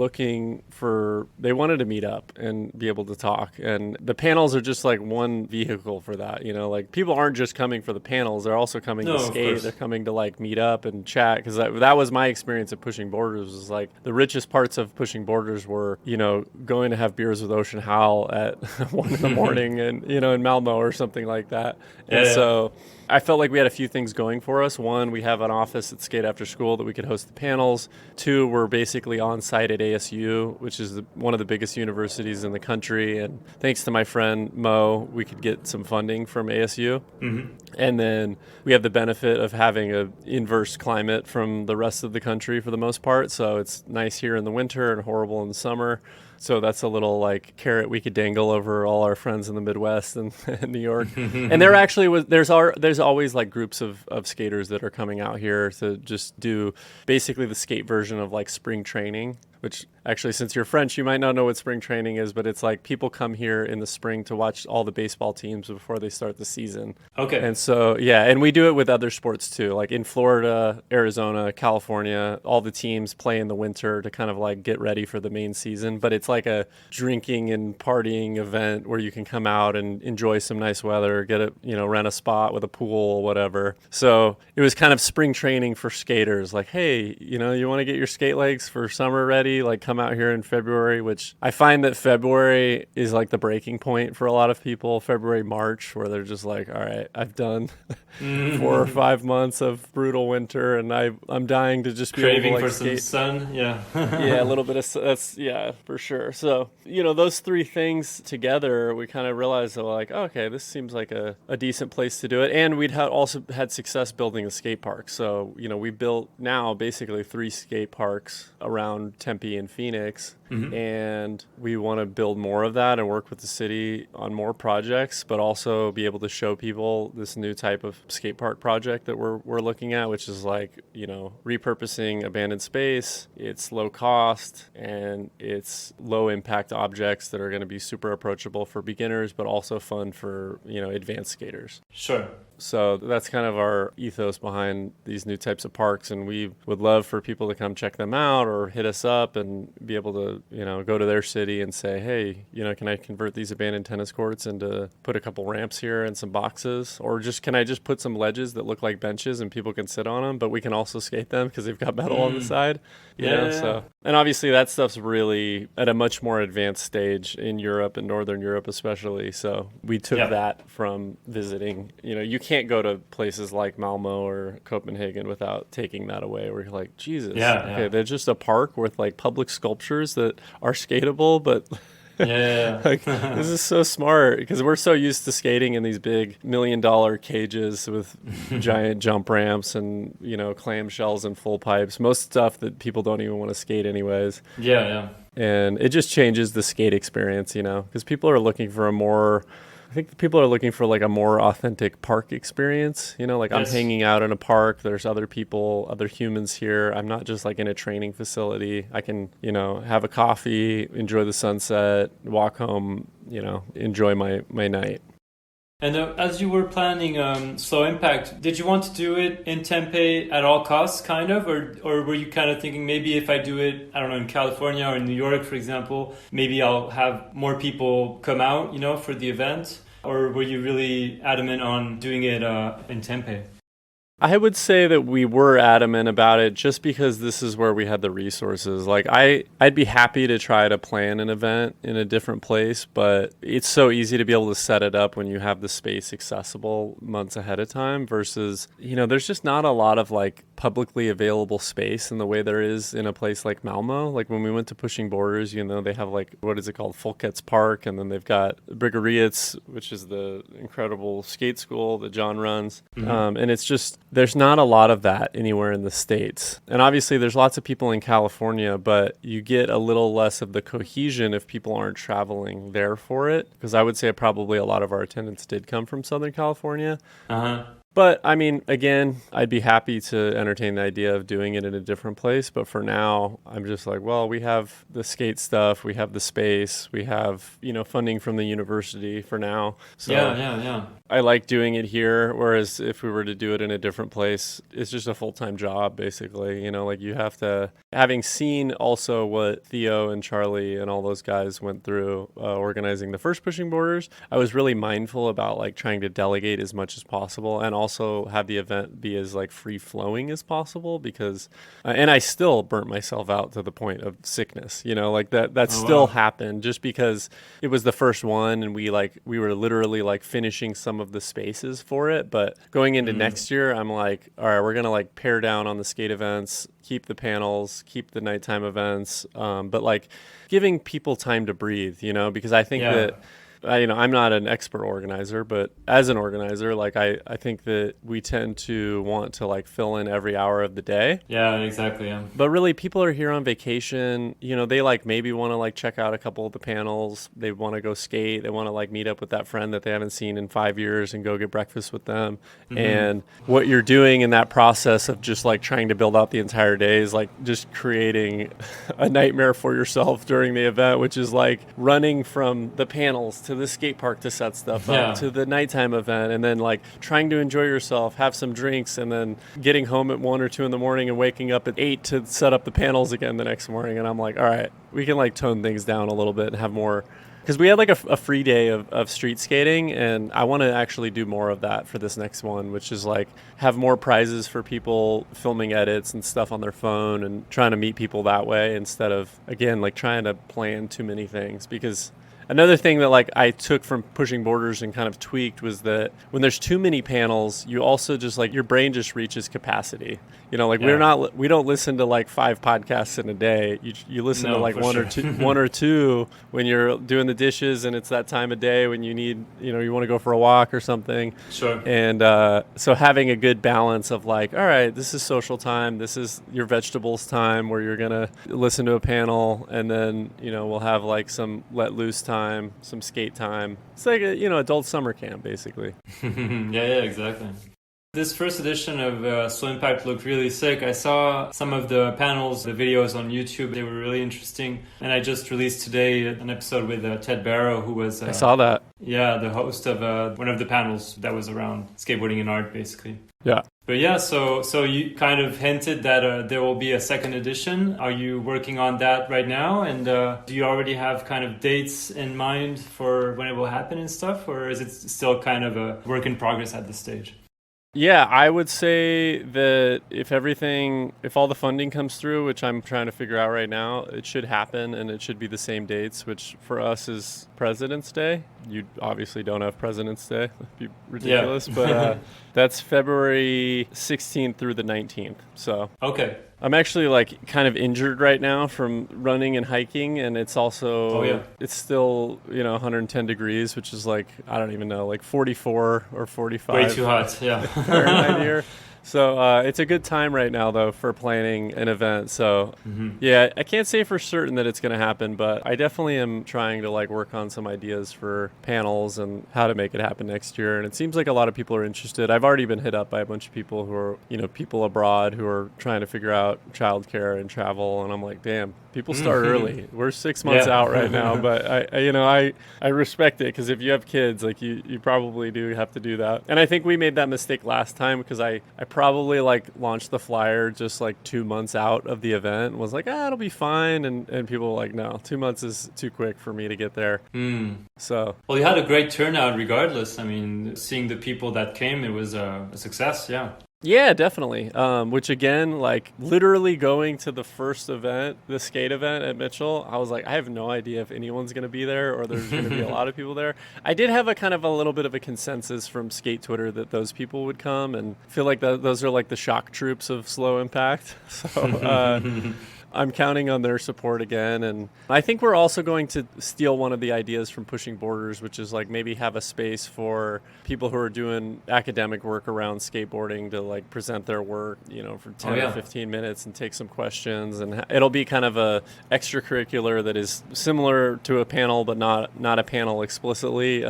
they wanted to meet up and be able to talk. And the panels are just like one vehicle for that, you know, like people aren't just coming for the panels, they're also coming to skate, they're coming to like meet up and chat, because that was my experience at Pushing Borders. Was like the richest parts of Pushing Borders were, you know, going to have beers with Ocean Howell at 1 a.m. and, you know, in Malmö or something like that. And so I felt like we had a few things going for us. One, we have an office at Skate After School that we could host the panels. Two, we're basically on site at ASU, which is one of the biggest universities in the country. And thanks to my friend Mo, we could get some funding from ASU. And then we have the benefit of having an inverse climate from the rest of the country for the most part. So it's nice here in the winter and horrible in the summer. So that's a little like carrot we could dangle over all our friends in the Midwest and New York. And there actually there's always like groups of skaters that are coming out here to just do basically the skate version of like spring training, which actually, since you're French, you might not know what spring training is, but it's like people come here in the spring to watch all the baseball teams before they start the season. Okay. And so, yeah, and we do it with other sports too. Like in Florida, Arizona, California, all the teams play in the winter to kind of like get ready for the main season, but It's like a drinking and partying event where you can come out and enjoy some nice weather, rent a spot with a pool, whatever. So it was kind of spring training for skaters. Like, hey, you want to get your skate legs for summer ready? Like, come out here in February, which I find that February is like the breaking point for a lot of people. February, March, where they're just like, all right, I've done 4 or 5 months of brutal winter, and I'm dying to just be craving able to, like, for skate. some sun. Yeah. Yeah, a little bit of that's for sure. So those three things together, we kind of realized that, like, okay, this seems like a decent place to do it. And we'd also had success building a skate park. So we built now basically 3 skate parks around Tempe and Phoenix. And we want to build more of that and work with the city on more projects, but also be able to show people this new type of skate park project that we're looking at, which is like, repurposing abandoned space. It's low cost and it's low impact objects that are going to be super approachable for beginners, but also fun for, advanced skaters. Sure. So that's kind of our ethos behind these new types of parks, and we would love for people to come check them out or hit us up and be able to, go to their city and say, hey, can I convert these abandoned tennis courts into put a couple ramps here and some boxes, or can I just put some ledges that look like benches and people can sit on them, but we can also skate them because they've got metal on the side. So, and obviously that stuff's really at a much more advanced stage in Europe and Northern Europe especially. So we took that from visiting. You can't go to places like Malmö or Copenhagen without taking that away, where you're like, Jesus, they're just a park with like public sculptures that are skatable, but like, this is so smart, because we're so used to skating in these big $1 million cages with giant jump ramps and clamshells and full pipes, most stuff that people don't even want to skate anyways. And it just changes the skate experience, because people are looking for I think people are looking for like a more authentic park experience. I'm hanging out in a park. There's other people, other humans here. I'm not just like in a training facility. I can, have a coffee, enjoy the sunset, walk home, enjoy my night. And as you were planning Slow Impact, did you want to do it in Tempe at all costs, kind of? Or were you kind of thinking, maybe if I do it, I don't know, in California or in New York, for example, maybe I'll have more people come out, for the event? Or were you really adamant on doing it in Tempe? I would say that we were adamant about it just because this is where we had the resources. Like, I'd be happy to try to plan an event in a different place, but it's so easy to be able to set it up when you have the space accessible months ahead of time versus, there's just not a lot of like publicly available space in the way there is in a place like Malmö. Like when we went to Pushing Borders, they have like, what is it called? Folkets Park. And then they've got Bryggeriets, which is the incredible skate school that John runs. And it's just, there's not a lot of that anywhere in the States. And obviously there's lots of people in California, but you get a little less of the cohesion if people aren't traveling there for it. Because I would say probably a lot of our attendants did come from Southern California. But I mean, again, I'd be happy to entertain the idea of doing it in a different place. But for now, I'm just like, well, we have the skate stuff, we have the space, we have, funding from the university for now. So I like doing it here. Whereas if we were to do it in a different place, it's just a full-time job, basically. Like you have to, having seen also what Theo and Charlie and all those guys went through organizing the first Pushing Borders, I was really mindful about like trying to delegate as much as possible and also have the event be as like free flowing as possible, because and I still burnt myself out to the point of sickness, like that still happened just because it was the first one and we were literally like finishing some of the spaces for it. But going into next year, I'm like, all right, we're gonna like pare down on the skate events, keep the panels, keep the nighttime events, but like giving people time to breathe, because I think that I'm not an expert organizer, but as an organizer, like I think that we tend to want to like fill in every hour of the day. Yeah, exactly. Yeah. But really, people are here on vacation. They like maybe want to like check out a couple of the panels. They want to go skate. They want to like meet up with that friend that they haven't seen in 5 years and go get breakfast with them. And what you're doing in that process of just like trying to build out the entire day is like just creating a nightmare for yourself during the event, which is like running from the panels to to the skate park to set stuff up, to the nighttime event, and then like trying to enjoy yourself, have some drinks, and then getting home at 1 or 2 in the morning and waking up at 8 to set up the panels again the next morning. And I'm like, all right, we can like tone things down a little bit and have more. Because we had like a free day of street skating, and I want to actually do more of that for this next one, which is like have more prizes for people filming edits and stuff on their phone and trying to meet people that way instead of, again, like trying to plan too many things. Because another thing that like I took from pushing borders and kind of tweaked was that when there's too many panels, you also just like your brain just reaches capacity. You know, like we don't listen to like 5 podcasts in a day. You listen to like one or two when you're doing the dishes and it's that time of day when you need, you want to go for a walk or something. Sure. And so having a good balance of like, all right, this is social time. This is your vegetables time where you're going to listen to a panel, and then, we'll have like some let loose time, some skate time. It's like a, adult summer camp basically. Yeah, exactly. This first edition of Slow Impact looked really sick. I saw some of the panels, the videos on YouTube. They were really interesting. And I just released today an episode with Ted Barrow, who was... I saw that. Yeah, the host of one of the panels that was around skateboarding and art, basically. Yeah. But yeah, so you kind of hinted that there will be a second edition. Are you working on that right now? And do you already have kind of dates in mind for when it will happen and stuff? Or is it still kind of a work in progress at this stage? Yeah, I would say that if all the funding comes through, which I'm trying to figure out right now, it should happen, and it should be the same dates, which for us is President's Day. You obviously don't have President's Day. That'd be ridiculous, but that's February 16th through the 19th. So okay. I'm actually like kind of injured right now from running and hiking, and it's also it's still 110 degrees, which is like I don't even know, like 44 or 45. Way too hot, yeah. Fahrenheit here. So it's a good time right now, though, for planning an event. So, yeah, I can't say for certain that it's going to happen, but I definitely am trying to like work on some ideas for panels and how to make it happen next year. And it seems like a lot of people are interested. I've already been hit up by a bunch of people who are, people abroad who are trying to figure out childcare and travel. And I'm like, damn, people start early. We're 6 months out right now, but I respect it, because if you have kids, like you probably do have to do that. And I think we made that mistake last time, because I probably like launched the flyer just like 2 months out of the event and was like, it'll be fine. And people were like, no, 2 months is too quick for me to get there. So. Well, you had a great turnout regardless. I mean, seeing the people that came, it was a success. Yeah. Yeah, definitely. Which again, like literally going to the first event, the skate event at Mitchell, I was like, I have no idea if anyone's going to be there or there's going to be a lot of people there. I did have a kind of a little bit of a consensus from skate Twitter that those people would come, and I feel like those are like the shock troops of Slow Impact. So I'm counting on their support again. And I think we're also going to steal one of the ideas from Pushing Borders, which is like maybe have a space for people who are doing academic work around skateboarding to like present their work, for 10 or 15 minutes and take some questions. And it'll be kind of a extracurricular that is similar to a panel, but not a panel explicitly.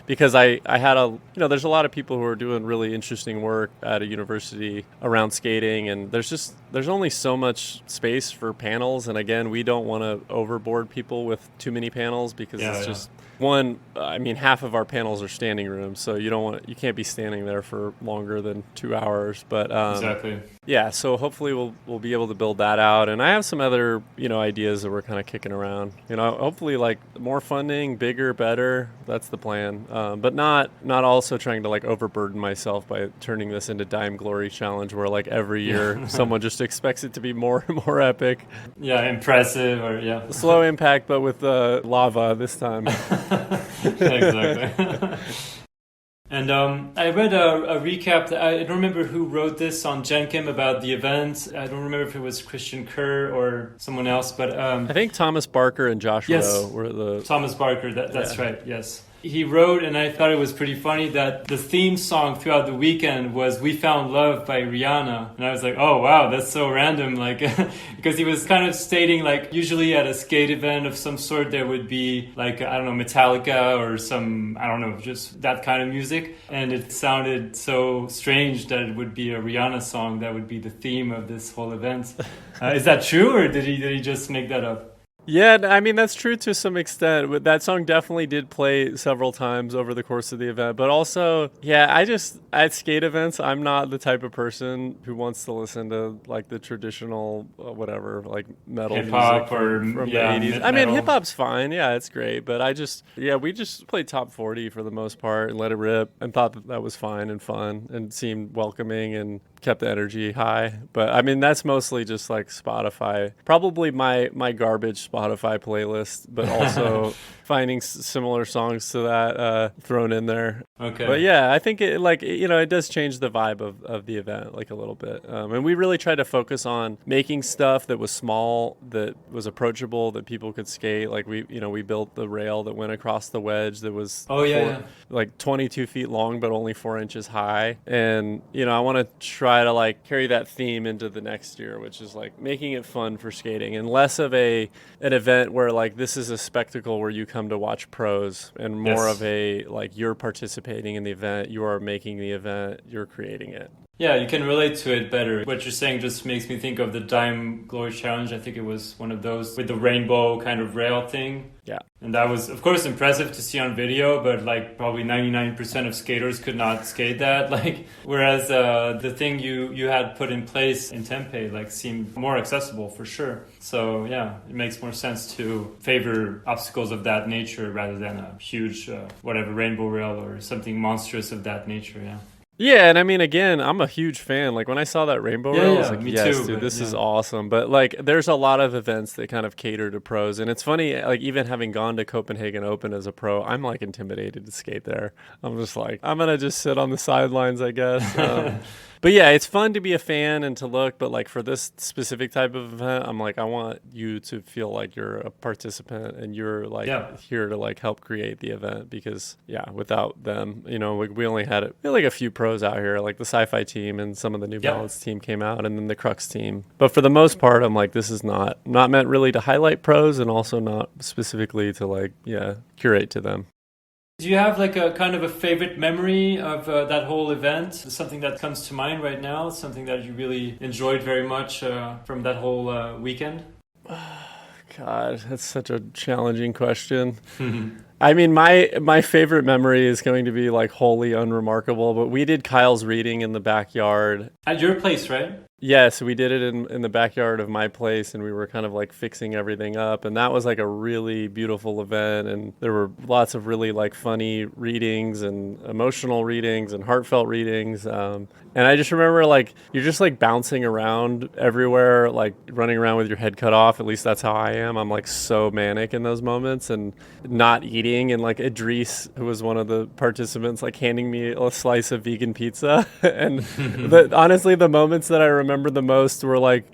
Because I had there's a lot of people who are doing really interesting work at a university around skating, and there's only so much space for panels. And again, we don't want to overboard people with too many panels, because just one, I mean, half of our panels are standing rooms, so you can't be standing there for longer than 2 hours. But exactly. Yeah, so hopefully we'll be able to build that out. And I have some other, ideas that we're kind of kicking around. Hopefully like more funding, bigger, better. That's the plan. But not also trying to like overburden myself by turning this into Dime Glory Challenge, where like every year someone just expects it to be more and more epic. Yeah, impressive, or Slow Impact, but with lava this time. Exactly. And I read a recap. I don't remember who wrote this on Gen Chem about the event. I don't remember if it was Christian Kerr or someone else, but I think Thomas Barker and Josh Rowe were the... Thomas Barker, that's right, yes. He wrote, and I thought it was pretty funny, that the theme song throughout the weekend was "We Found Love" by Rihanna. And I was like, oh wow, that's so random, like because he was kind of stating like usually at a skate event of some sort there would be like, I don't know, Metallica or some, I don't know, just that kind of music. And it sounded so strange that it would be a Rihanna song that would be the theme of this whole event. Is that true, or did he just make that up? Yeah, I mean, that's true to some extent. But that song definitely did play several times over the course of the event. But also, yeah, at skate events, I'm not the type of person who wants to listen to like the traditional, whatever, like metal Hip music hop or from the 80s. I mean, metal. hip hop's fine. Yeah, it's great. But we just played top 40 for the most part and let it rip and thought that was fine and fun and seemed welcoming and kept the energy high. But I mean, that's mostly just like Spotify, probably my garbage Spotify playlist, but also finding similar songs to that thrown in there. Okay. But yeah, I think it does change the vibe of the event like a little bit. And we really tried to focus on making stuff that was small, that was approachable, that people could skate. Like we built the rail that went across the wedge that was like 22 feet long, but only 4 inches high. And, I want to try to like carry that theme into the next year, which is like making it fun for skating and less of an event where like this is a spectacle where you come to watch pros and more of a like you're participating in the event, you are making the event, you're creating it. Yeah, you can relate to it better. What you're saying just makes me think of the Dime Glory Challenge. I think it was one of those with the rainbow kind of rail thing. Yeah. And that was, of course, impressive to see on video, but like probably 99% of skaters could not skate that. Like, whereas the thing you had put in place in Tempe like seemed more accessible for sure. So yeah, it makes more sense to favor obstacles of that nature rather than a huge rainbow rail or something monstrous of that nature. Yeah. Yeah, and I mean, again, I'm a huge fan. Like, when I saw that rainbow rail, I was like, me yes, too, dude, this is awesome. But, like, there's a lot of events that kind of cater to pros. And it's funny, like, even having gone to Copenhagen Open as a pro, I'm, like, intimidated to skate there. I'm just like, I'm going to just sit on the sidelines, I guess. But yeah, it's fun to be a fan and to look, but like for this specific type of event, I'm like, I want you to feel like you're a participant and you're like here to like help create the event because without them, we only had like a few pros out here, like the Sci-Fi team and some of the New Balance team came out and then the Crux team. But for the most part, I'm like, this is not meant really to highlight pros and also not specifically to like, curate to them. Do you have like a kind of a favorite memory of that whole event? Something that comes to mind right now? Something that you really enjoyed very much from that whole weekend? God, that's such a challenging question. I mean, my favorite memory is going to be like wholly unremarkable, but we did Kyle's reading in the backyard. At your place, right? Yes, we did it in the backyard of my place, and we were kind of like fixing everything up, and that was like a really beautiful event, and there were lots of really like funny readings and emotional readings and heartfelt readings, and I just remember like you're just like bouncing around everywhere, like running around with your head cut off. At least that's how I am. I'm like so manic in those moments and not eating, and like Idris, who was one of the participants, like handing me a slice of vegan pizza, and honestly, the moments that I remember the most were like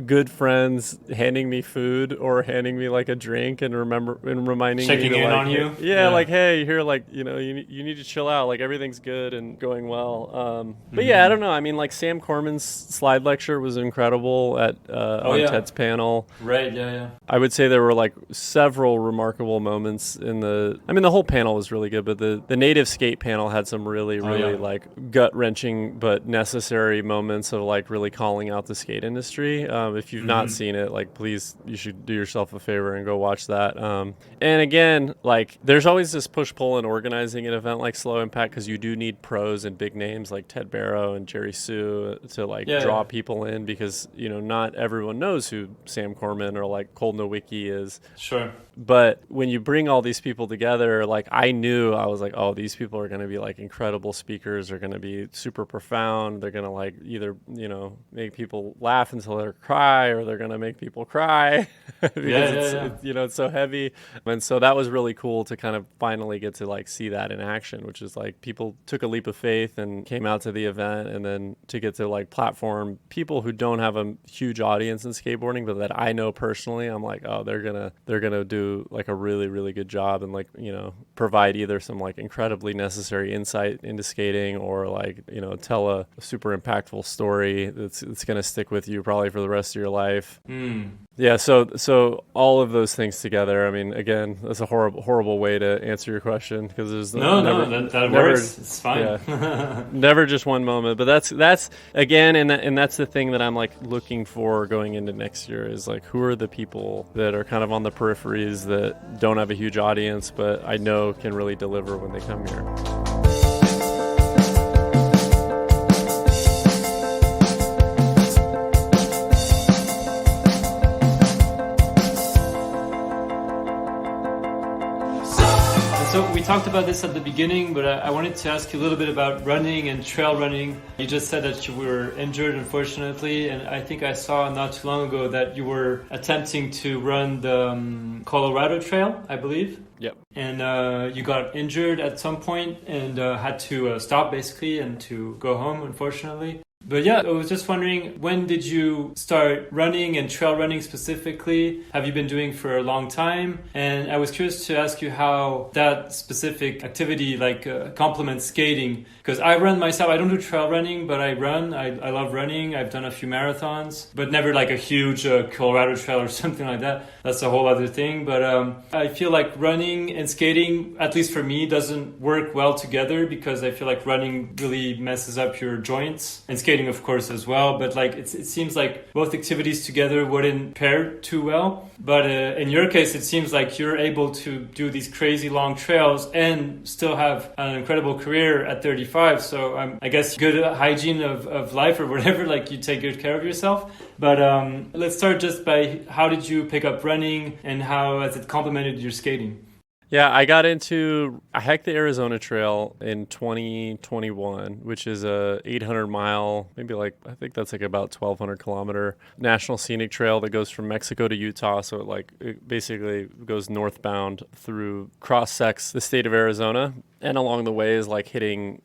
good friends handing me food or handing me like a drink and reminding checking me in like, on you. Like, hey, here, like, you need to chill out, like everything's good and going well. But I don't know, I mean, like Sam Corman's slide lecture was incredible at on Ted's panel. Right. I would say there were like several remarkable moments the whole panel was really good, but the native skate panel had some really like gut wrenching but necessary moments of like really calling out the skate industry. If you've not seen it, like please, you should do yourself a favor and go watch that. And again, like there's always this push-pull in organizing an event like Slow Impact because you do need pros and big names like Ted Barrow and Jerry Sue to like draw people in because not everyone knows who Sam Corman or like Cole Nowicki is. Sure. But when you bring all these people together, like I was like, oh, these people are going to be like incredible speakers. They're going to be super profound. They're going to like either, make people laugh until they cry or they're going to make people cry because it's so heavy. And so that was really cool to kind of finally get to like see that in action, which is like people took a leap of faith and came out to the event and then to get to like platform people who don't have a huge audience in skateboarding, but that I know personally, I'm like, oh, they're going to do like a really, really good job and like, provide either some like incredibly necessary insight into skating or like, tell a super impactful story that's going to stick with you probably for the rest of your life. Yeah, so all of those things together. I mean, again, that's a horrible way to answer your question because there's that works. It's fine. Yeah, never just one moment. But that's again, and that's the thing that I'm like looking for going into next year is like who are the people that are kind of on the peripheries that don't have a huge audience, but I know can really deliver when they come here. So we talked about this at the beginning, but I wanted to ask you a little bit about running and trail running. You just said that you were injured, unfortunately, and I think I saw not too long ago that you were attempting to run the Colorado Trail, I believe. Yep. And you got injured at some point and had to stop basically and to go home, unfortunately. But yeah, I was just wondering, when did you start running and trail running specifically? Have you been doing for a long time? And I was curious to ask you how that specific activity complements skating. Because I run myself, I don't do trail running, but I run. I love running. I've done a few marathons, but never like a huge Colorado Trail or something like that. That's a whole other thing. But I feel like running and skating, at least for me, doesn't work well together because I feel like running really messes up your joints and skating of course as well, but like it seems like both activities together wouldn't pair too well. But in your case it seems like you're able to do these crazy long trails and still have an incredible career at 35, so I guess good hygiene of life or whatever, like you take good care of yourself. But let's start just by how did you pick up running and how has it complemented your skating? Yeah, I hiked the Arizona Trail in 2021, which is a 800 mile, I think that's like about 1,200 kilometer national scenic trail that goes from Mexico to Utah. So it basically goes northbound cross-sects the state of Arizona. And along the way is like hitting,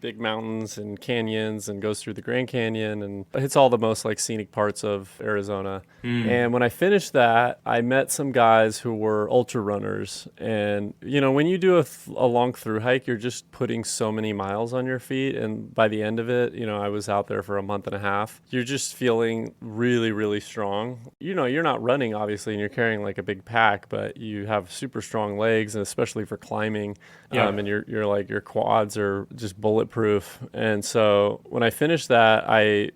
big mountains and canyons and goes through the Grand Canyon and hits all the most like scenic parts of Arizona. And when I finished that, I met some guys who were ultra runners. And, when you do a long through hike, you're just putting so many miles on your feet. And by the end of it, I was out there for a month and a half. You're just feeling really, really strong. You're not running, obviously, and you're carrying like a big pack, but you have super strong legs, and especially for climbing. Yeah. And your quads are just bulletproof. And so when I finished that, I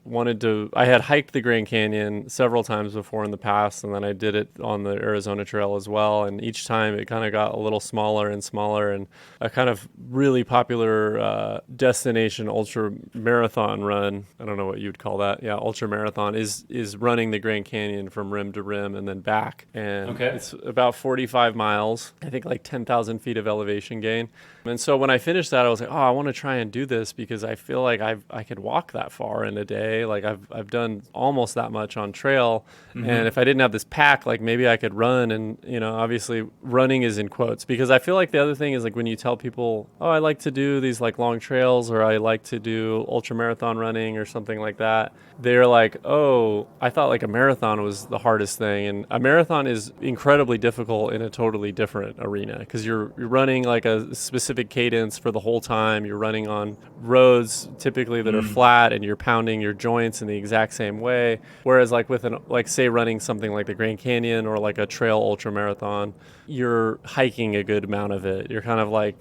had hiked the Grand Canyon several times before in the past, and then I did it on the Arizona Trail as well. And each time it kind of got a little smaller and smaller, and a kind of really popular destination ultra marathon run. I don't know what you'd call that. Yeah, ultra marathon is running the Grand Canyon from rim to rim and then back. And It's about 45 miles, I think like 10,000 feet of elevation gain. And so when I finished that, I was like, I want to try and do this because I feel like I could walk that far in a day. Like I've done almost that much on trail. Mm-hmm. And if I didn't have this pack, like maybe I could run. And, obviously running is in quotes, because I feel like the other thing is like when you tell people, I like to do these like long trails, or I like to do ultra marathon running or something like that, they're like, I thought like a marathon was the hardest thing. And a marathon is incredibly difficult in a totally different arena because you're running like a specific cadence for the whole time. You're running on roads typically that are flat, and you're pounding your joints in the exact same way. Whereas like with say running something like the Grand Canyon or like a trail ultra marathon, you're hiking a good amount of it. You're kind of like,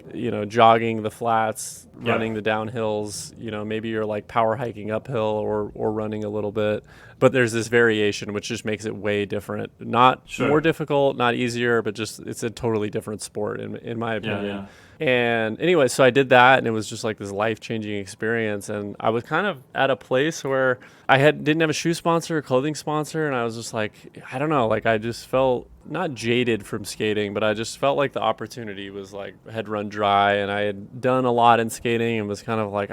jogging the flats, running the downhills, maybe you're like power hiking uphill or running a little bit. But there's this variation, which just makes it way different. Not more difficult, not easier, but just it's a totally different sport in my opinion. Yeah. And anyway, so I did that, and it was just like this life-changing experience. And I was kind of at a place where I didn't have a shoe sponsor or clothing sponsor, and I was just like, I don't know, like I just felt not jaded from skating, but I just felt like the opportunity was like had run dry, and I had done a lot in skating and was kind of like,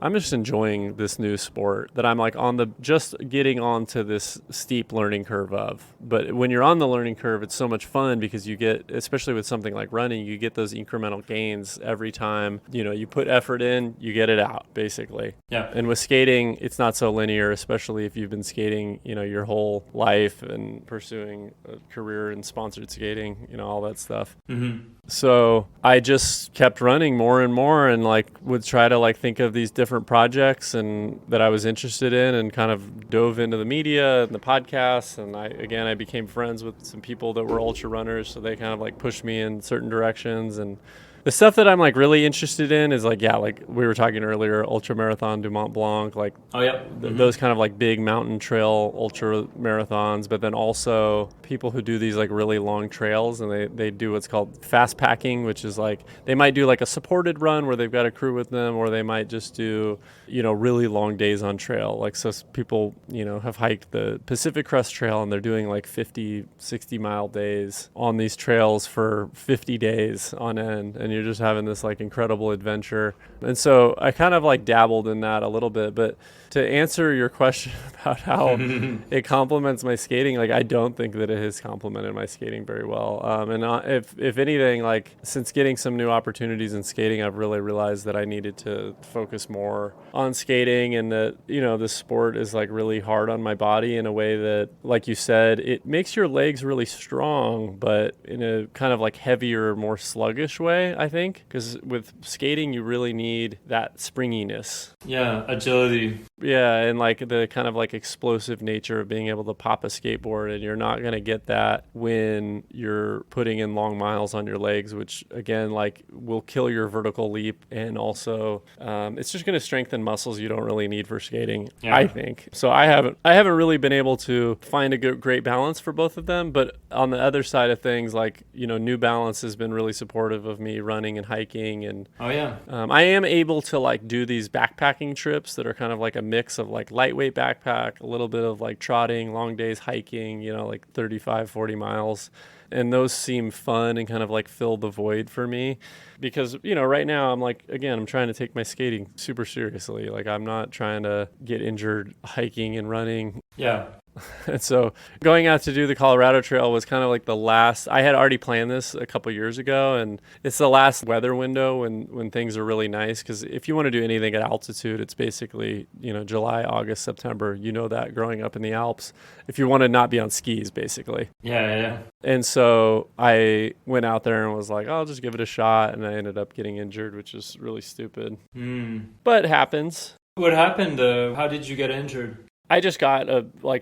I'm just enjoying this new sport that I'm like just getting onto this steep learning curve of. But when you're on the learning curve, it's so much fun because you get, especially with something like running, you get those incremental gains every time, you put effort in, you get it out basically. Yeah. And with skating, it's not so linear, especially if you've been skating, your whole life and pursuing a career in sponsored skating, all that stuff. Mm-hmm. So I just kept running more and more, and like would try to like think of these different different projects and that I was interested in, and kind of dove into the media and the podcasts. And I became friends with some people that were ultra runners, so they kind of like pushed me in certain directions. And the stuff that I'm like really interested in is like, like we were talking earlier, ultra marathon du Mont Blanc, like those kind of like big mountain trail ultra marathons, but then also people who do these like really long trails, and they do what's called fast packing, which is like they might do like a supported run where they've got a crew with them, or they might just do, really long days on trail. Like, so people, have hiked the Pacific Crest Trail and they're doing like 50, 60 mile days on these trails for 50 days on end. And you're just having this like incredible adventure. And so I kind of like dabbled in that a little bit, but to answer your question about how it complements my skating, like I don't think that it has complemented my skating very well. If anything, like since getting some new opportunities in skating, I've really realized that I needed to focus more on skating, and that, the sport is like really hard on my body in a way that, like you said, it makes your legs really strong, but in a kind of like heavier, more sluggish way, I think, because with skating, you really need that springiness. Yeah, agility. Yeah, and like the kind of like explosive nature of being able to pop a skateboard, and you're not going to get that when you're putting in long miles on your legs, which again, like will kill your vertical leap, and also it's just going to strengthen muscles you don't really need for skating, I think. So I haven't really been able to find a great balance for both of them, but on the other side of things, like, New Balance has been really supportive of me running and hiking, and I am able to like do these backpacking trips that are kind of like a mix of like lightweight backpack, a little bit of like trotting, long days hiking, like 35, 40 miles. And those seem fun and kind of like fill the void for me, because, right now I'm like, again, I'm trying to take my skating super seriously. Like I'm not trying to get injured hiking and running. Yeah. And so going out to do the Colorado Trail was kind of like the last. I had already planned this a couple years ago, and it's the last weather window when things are really nice, because if you want to do anything at altitude, it's basically, July, August, September. That growing up in the Alps, if you want to not be on skis, basically. Yeah. And so I went out there and was like, I'll just give it a shot, and I ended up getting injured, which is really stupid. But it happens. What happened? How did you get injured? I just got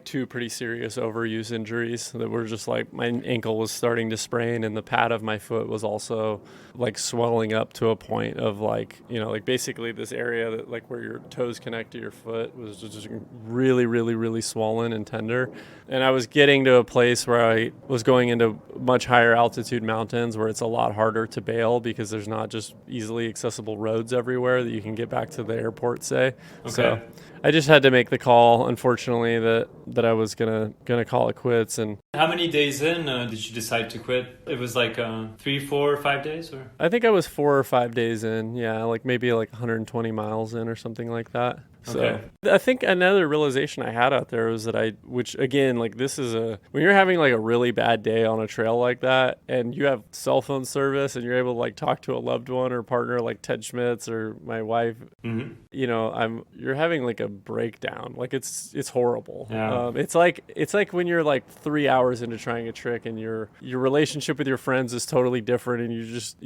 two pretty serious overuse injuries that were just like my ankle was starting to sprain, and the pad of my foot was also like swelling up to a point of like, like basically this area that like where your toes connect to your foot was just really, really, really swollen and tender. And I was getting to a place where I was going into much higher altitude mountains where it's a lot harder to bail, because there's not just easily accessible roads everywhere that you can get back to the airport, say. Okay. So I just had to make the call, unfortunately, that I was gonna call it quits. And how many days in did you decide to quit? It was like 3, 4, 5 days, or? I think I was 4 or 5 days in. Yeah, like maybe like 120 miles in or something like that. So I think another realization I had out there was that which again, like this is when you're having like a really bad day on a trail like that, and you have cell phone service and you're able to like talk to a loved one or partner like Ted Schmitz or my wife, you're having like a breakdown. Like it's horrible. Yeah. It's like when you're like 3 hours into trying a trick and your relationship with your friends is totally different, and you're just,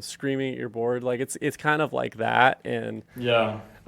screaming at your board. Like it's kind of like that. And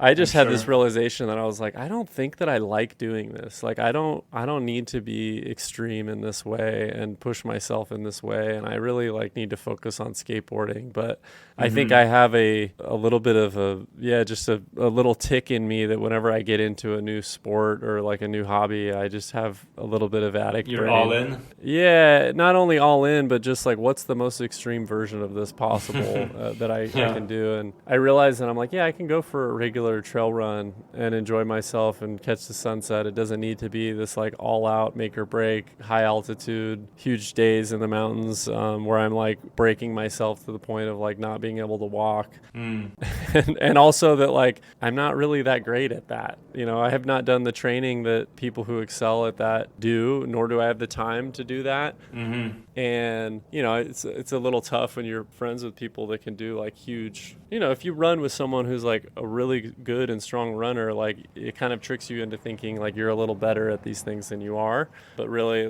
I just had this realization that I was like, I don't think that I like doing this. Like, I don't need to be extreme in this way and push myself in this way. And I really like need to focus on skateboarding. But I think I have a little bit of just a little tick in me that whenever I get into a new sport or like a new hobby, I just have a little bit of addict You're brain. all in? Yeah, not only all in, but just like, what's the most extreme version of this possible that I can do? And I realized that I'm like, I can go for a regular trail run and enjoy myself and catch the sunset. It doesn't need to be this like all out make or break high altitude huge days in the mountains where I'm like breaking myself to the point of like not being able to walk. and also that like I'm not really that great at that. I have not done the training that people who excel at that do, nor do I have the time to do that. And it's a little tough when you're friends with people that can do like huge, if you run with someone who's like a really good and strong runner, or like it kind of tricks you into thinking like you're a little better at these things than you are. But really,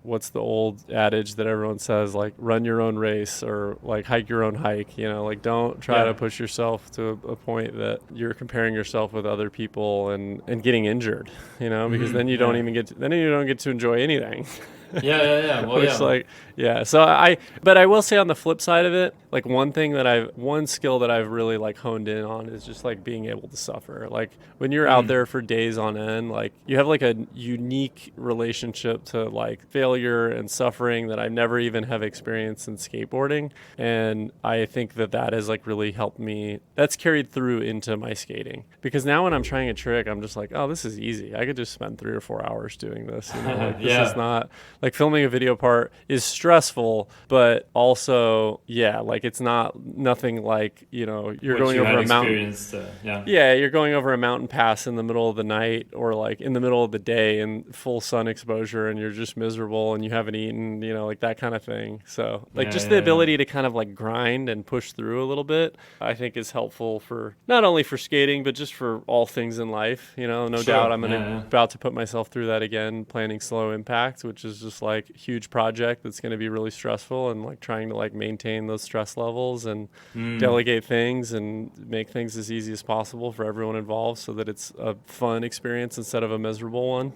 what's the old adage that everyone says, like run your own race or like hike your own hike, like don't try to push yourself to a point that you're comparing yourself with other people and getting injured, because then you don't even get to enjoy anything. But I will say on the flip side of it, like one skill that I've really like honed in on is just like being able to suffer. Like when you're out there for days on end, like you have like a unique relationship to like failure and suffering that I never even have experienced in skateboarding. And I think that has like really helped me. That's carried through into my skating, because now when I'm trying a trick, I'm just like, oh, this is easy. I could just spend 3 or 4 hours doing this. Like this is not like filming a video part is stressful, but also, like it's nothing like, you're going over a mountain. You're going over a mountain pass in the middle of the night or like in the middle of the day in full sun exposure and you're just miserable and you haven't eaten, like that kind of thing. So like the ability to kind of like grind and push through a little bit, I think is helpful for not only for skating, but just for all things in life. No doubt I'm about to put myself through that again, planning Slow Impact, which is just like a huge project that's going to be really stressful, and like trying to like maintain those stress levels and delegate things and make things as easy as possible for everyone involved so that it's a fun experience instead of a miserable one.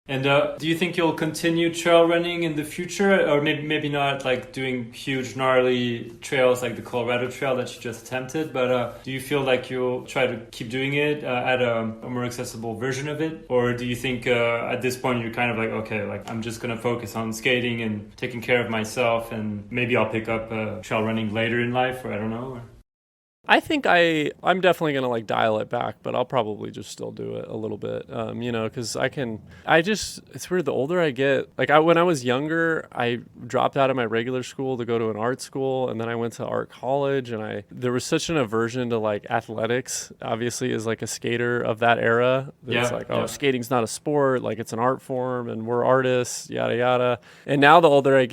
And do you think you'll continue trail running in the future, or maybe not like doing huge gnarly trails like the Colorado Trail that you just attempted, but do you feel like you'll try to keep doing it at a more accessible version of it? Or do you think at this point you're kind of like, okay, like I'm just going to focus on skating and taking care of myself, and maybe I'll pick up trail running later in life, or I don't know? I think I'm definitely going to like dial it back, but I'll probably just still do it a little bit, because it's weird. The older I get, like when I was younger, I dropped out of my regular school to go to an art school. And then I went to art college, and there was such an aversion to like athletics, obviously as like a skater of that era. It's skating's not a sport, like it's an art form and we're artists, yada, yada. And now the older I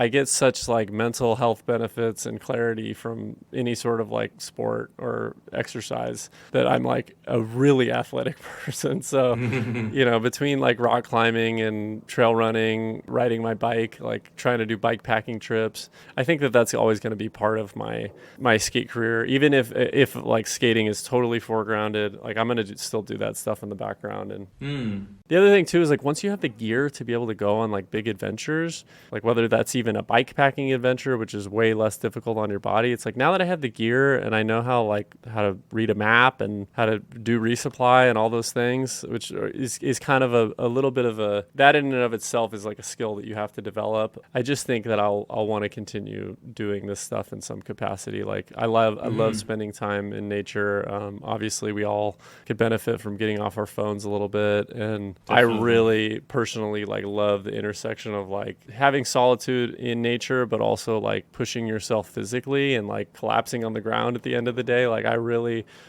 get such like mental health benefits and clarity from any sort of like sport or exercise that I'm like a really athletic person. So, between like rock climbing and trail running, riding my bike, like trying to do bike packing trips, I think that's always going to be part of my skate career. Even if like skating is totally foregrounded, like I'm going to still do that stuff in the background. And the other thing too is like once you have the gear to be able to go on like big adventures, like whether that's even a bike packing adventure, which is way less difficult on your body, it's like now that I have the gear and I know how to read a map and how to do resupply and all those things, which is kind of a little bit of that in and of itself is like a skill that you have to develop. I just think that I'll want to continue doing this stuff in some capacity. Like I love spending time in nature. Obviously we all could benefit from getting off our phones a little bit, and definitely. I really personally like love the intersection of like having solitude in nature, but also like pushing yourself physically and like collapsing on the ground at the end of the day. Like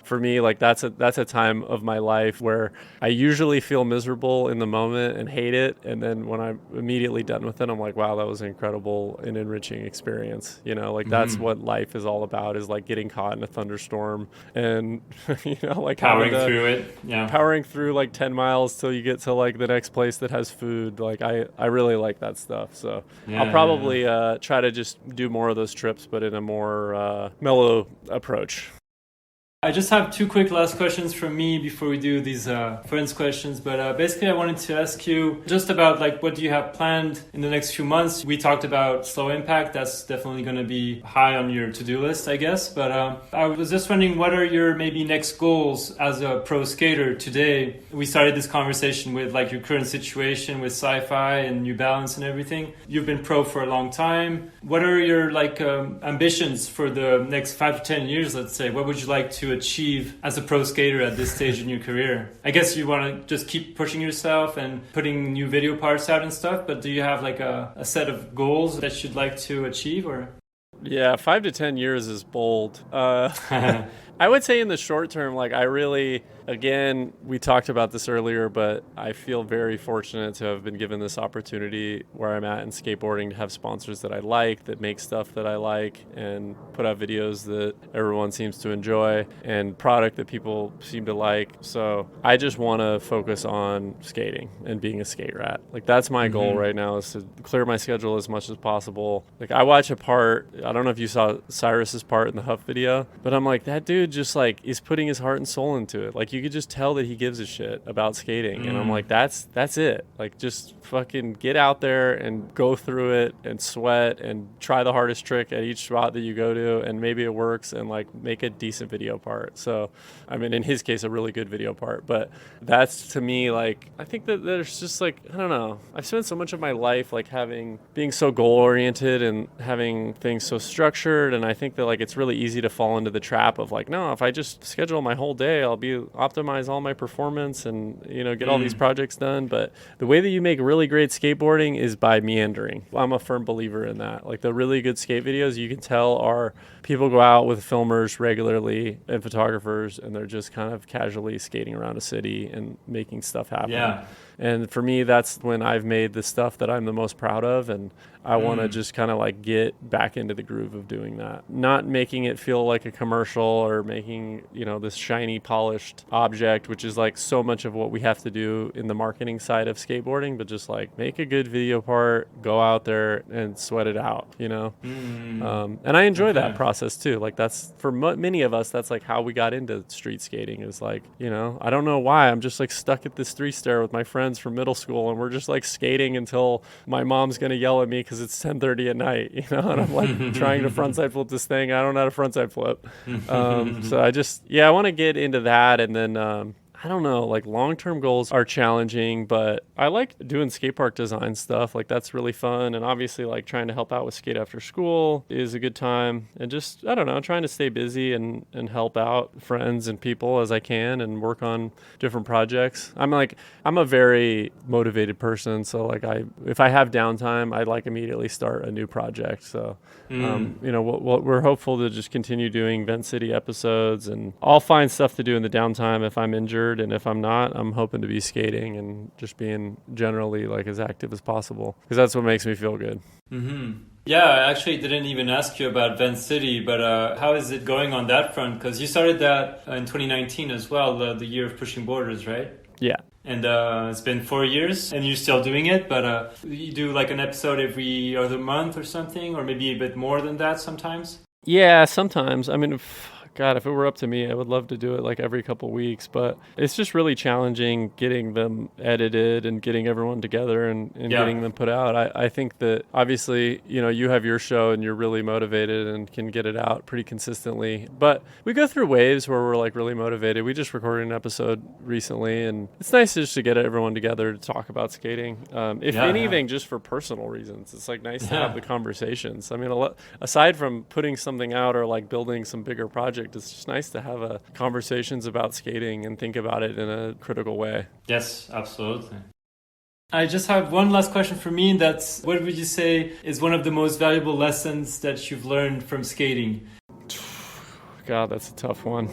for me, like that's a time of my life where I usually feel miserable in the moment and hate it, and then when I'm immediately done with it, I'm like, wow, that was an incredible and enriching experience. That's what life is all about, is like getting caught in a thunderstorm and like powering through it. Powering through like 10 miles till you get to like the next place that has food. Like I really like that stuff. So I'll probably try to just do more of those trips, but in a more mellow approach. I just have 2 quick last questions from me before we do these friends questions. But basically, I wanted to ask you just about like what do you have planned in the next few months? We talked about Slow Impact. That's definitely going to be high on your to-do list, I guess. But I was just wondering, what are your maybe next goals as a pro skater today? We started this conversation with like your current situation with Sci-Fi and New Balance and everything. You've been pro for a long time. What are your like ambitions for the next 5 to 10 years, let's say? What would you like to achieve as a pro skater at this stage in your career? I guess you want to just keep pushing yourself and putting new video parts out and stuff, but do you have like a set of goals that you'd like to achieve? Or 5 to 10 years is bold. I would say in the short term, like I really, again, we talked about this earlier, but I feel very fortunate to have been given this opportunity where I'm at in skateboarding to have sponsors that I like, that make stuff that I like, and put out videos that everyone seems to enjoy, and product that people seem to like. So I just want to focus on skating and being a skate rat. Like that's my goal right now, is to clear my schedule as much as possible. Like I watch a part, I don't know if you saw Cyrus's part in the Huff video, but I'm like, that dude just like is putting his heart and soul into it. Like you could just tell that he gives a shit about skating. And I'm like, that's it. Like just fucking get out there and go through it and sweat and try the hardest trick at each spot that you go to, and maybe it works, and like make a decent video part. So I mean, in his case, a really good video part. But that's, to me, like, I think that there's just like, I don't know, I've spent so much of my life like being so goal oriented and having things so structured, and I think that like it's really easy to fall into the trap of like, no, if I just schedule my whole day, I'll optimize all my performance and, you know, get all these projects done. But the way that you make really great skateboarding is by meandering. I'm a firm believer in that. Like the really good skate videos, you can tell, are people go out with filmers regularly and photographers, and they're just kind of casually skating around a city and making stuff happen. Yeah. And for me, that's when I've made the stuff that I'm the most proud of. And I want to just kind of like get back into the groove of doing that. Not making it feel like a commercial or making, you know, this shiny, polished object, which is like so much of what we have to do in the marketing side of skateboarding, but just like make a good video part, go out there and sweat it out, you know? And I enjoy that process too. Like that's, for many of us, that's like how we got into street skating, is like, you know, I don't know why, I'm just like stuck at this three stair with my friends from middle school, and we're just like skating until my mom's gonna yell at me because it's 10:30 at night, you know, and I'm like trying to frontside flip this thing. I don't know how to frontside flip. So I want to get into that. And then I don't know, like long-term goals are challenging, but I like doing skate park design stuff. Like that's really fun. And obviously like trying to help out with skate after school is a good time. And just, I don't know, trying to stay busy and help out friends and people as I can and work on different projects. I'm a very motivated person. So like if I have downtime, I like immediately start a new project. So, you know, we're hopeful to just continue doing Vent City episodes, and I'll find stuff to do in the downtime if I'm injured. And if I'm not, I'm hoping to be skating and just being generally like as active as possible, because that's what makes me feel good. Yeah, I actually didn't even ask you about Vent City, but how is it going on that front? Because you started that in 2019 as well, the year of pushing borders, right? Yeah. And it's been 4 years and you're still doing it, but you do like an episode every other month or something, or maybe a bit more than that sometimes? Yeah, sometimes. I mean, God, if it were up to me, I would love to do it like every couple weeks, but it's just really challenging getting them edited and getting everyone together and getting them put out. I think that obviously, you know, you have your show and you're really motivated and can get it out pretty consistently, but we go through waves where we're like really motivated. We just recorded an episode recently, and it's nice just to get everyone together to talk about skating. If anything, just for personal reasons, it's like nice to have the conversations. I mean, aside from putting something out or like building some bigger project, it's just nice to have conversations about skating and think about it in a critical way. Yes, absolutely. I just have one last question for me, and that's, what would you say is one of the most valuable lessons that you've learned from skating? God, that's a tough one.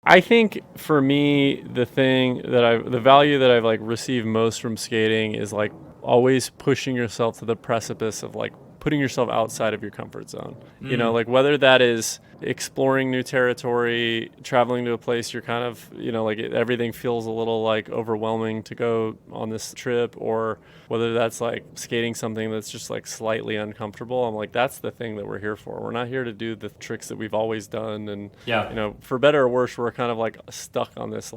I think for me, the value that I've like received most from skating is like always pushing yourself to the precipice of like putting yourself outside of your comfort zone. You know, like whether that is exploring new territory, traveling to a place you're kind of, you know, like everything feels a little like overwhelming to go on this trip, or whether that's like skating something that's just like slightly uncomfortable. I'm like, that's the thing that we're here for. We're not here to do the tricks that we've always done. And, you know, for better or worse, we're kind of like stuck on this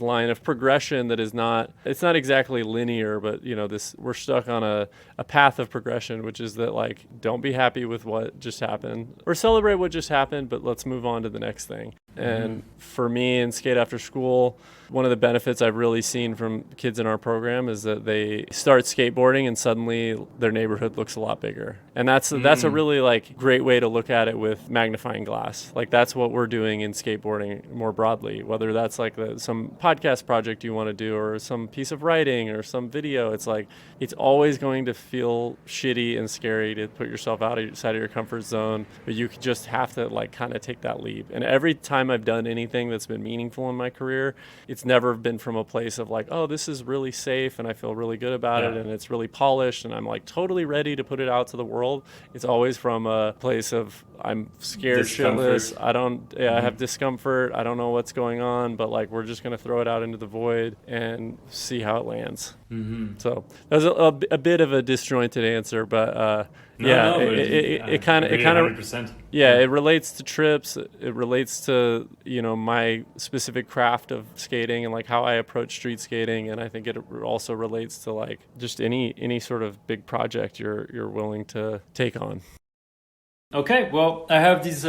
line of progression that is it's not exactly linear, but, you know, we're stuck on a path of progression, which is that like, don't be happy with what just happened or celebrate what just happened, but let's move on to the next thing. And for me in Skate After School, one of the benefits I've really seen from kids in our program is that they start skateboarding and suddenly their neighborhood looks a lot bigger. And that's a really like great way to look at it with magnifying glass. Like that's what we're doing in skateboarding more broadly, whether that's like some podcast project you want to do or some piece of writing or some video. It's like it's always going to feel shitty and scary to put yourself outside of your comfort zone, but you just have to like kind of take that leap. And every time I've done anything that's been meaningful in my career, it's never been from a place of like, oh, this is really safe and I feel really good about it and it's really polished and I'm like totally ready to put it out to the world. It's always from a place of I'm scared shitless. I have discomfort. I don't know what's going on, but like we're just going to throw it out into the void and see how it lands. So that was a bit of a disjointed answer, but it kind of it relates to trips. It relates to my specific craft of skating and like how I approach street skating, and I think it also relates to like just any sort of big project you're willing to take on. Okay, well, I have these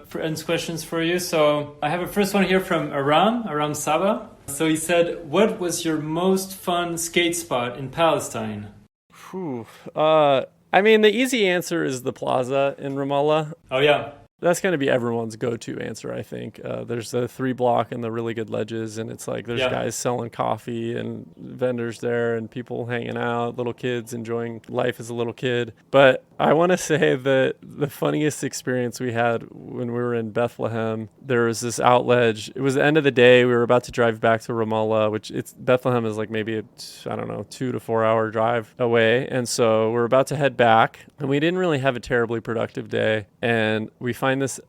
friends' questions for you. So I have a first one here from Aram Saba. So he said, what was your most fun skate spot in Palestine? I mean, the easy answer is the plaza in Ramallah. Oh, yeah. That's going to be everyone's go-to answer, I think. There's the 3 block and the really good ledges, and it's like there's guys selling coffee and vendors there and people hanging out, little kids enjoying life as a little kid. But I want to say that the funniest experience we had when we were in Bethlehem, there was this out ledge. It was the end of the day. We were about to drive back to Ramallah, which Bethlehem is like maybe a 2 to 4 hour drive away. And so we're about to head back, and we didn't really have a terribly productive day. And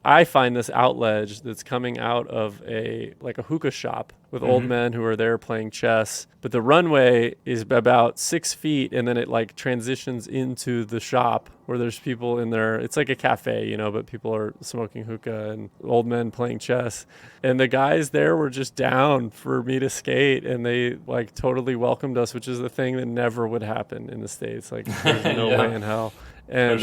I find this out ledge that's coming out of a hookah shop with old men who are there playing chess. But the runway is about 6 feet, and then it like transitions into the shop where there's people in there. It's like a cafe, but people are smoking hookah and old men playing chess. And the guys there were just down for me to skate, and they like totally welcomed us, which is the thing that never would happen in the States. Like there's no way in hell. And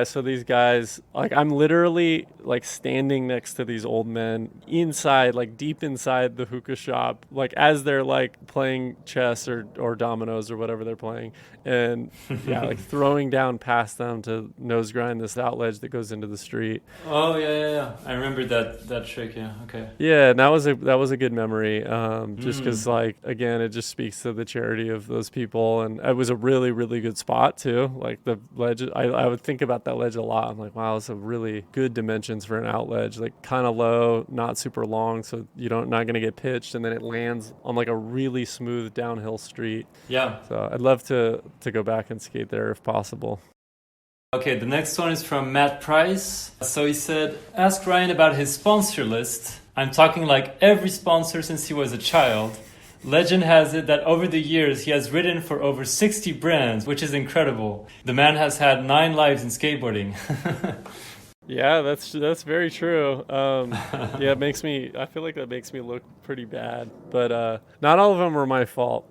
so these guys, like I'm literally like standing next to these old men inside, like deep inside the hookah shop, like as they're like playing chess or dominoes or whatever they're playing. And like throwing down past them to nose grind this out ledge that goes into the street. Oh, yeah. I remember that trick, yeah. Okay. Yeah, and that was a good memory, just because, like, again, it just speaks to the charity of those people. And it was a really, really good spot, too. Like, the ledge, I would think about that ledge a lot. I'm like, wow, it's a really good dimensions for an out ledge. Like, kind of low, not super long, so not going to get pitched. And then it lands on, like, a really smooth downhill street. Yeah. So I'd love to go back and skate there if possible. Okay, the next one is from Matt Price. So he said, ask Ryan about his sponsor list. I'm talking like every sponsor since he was a child. Legend has it that over the years he has ridden for over 60 brands, which is incredible. The man has had 9 lives in skateboarding. Yeah, that's very true. I feel like that makes me look pretty bad, but not all of them were my fault.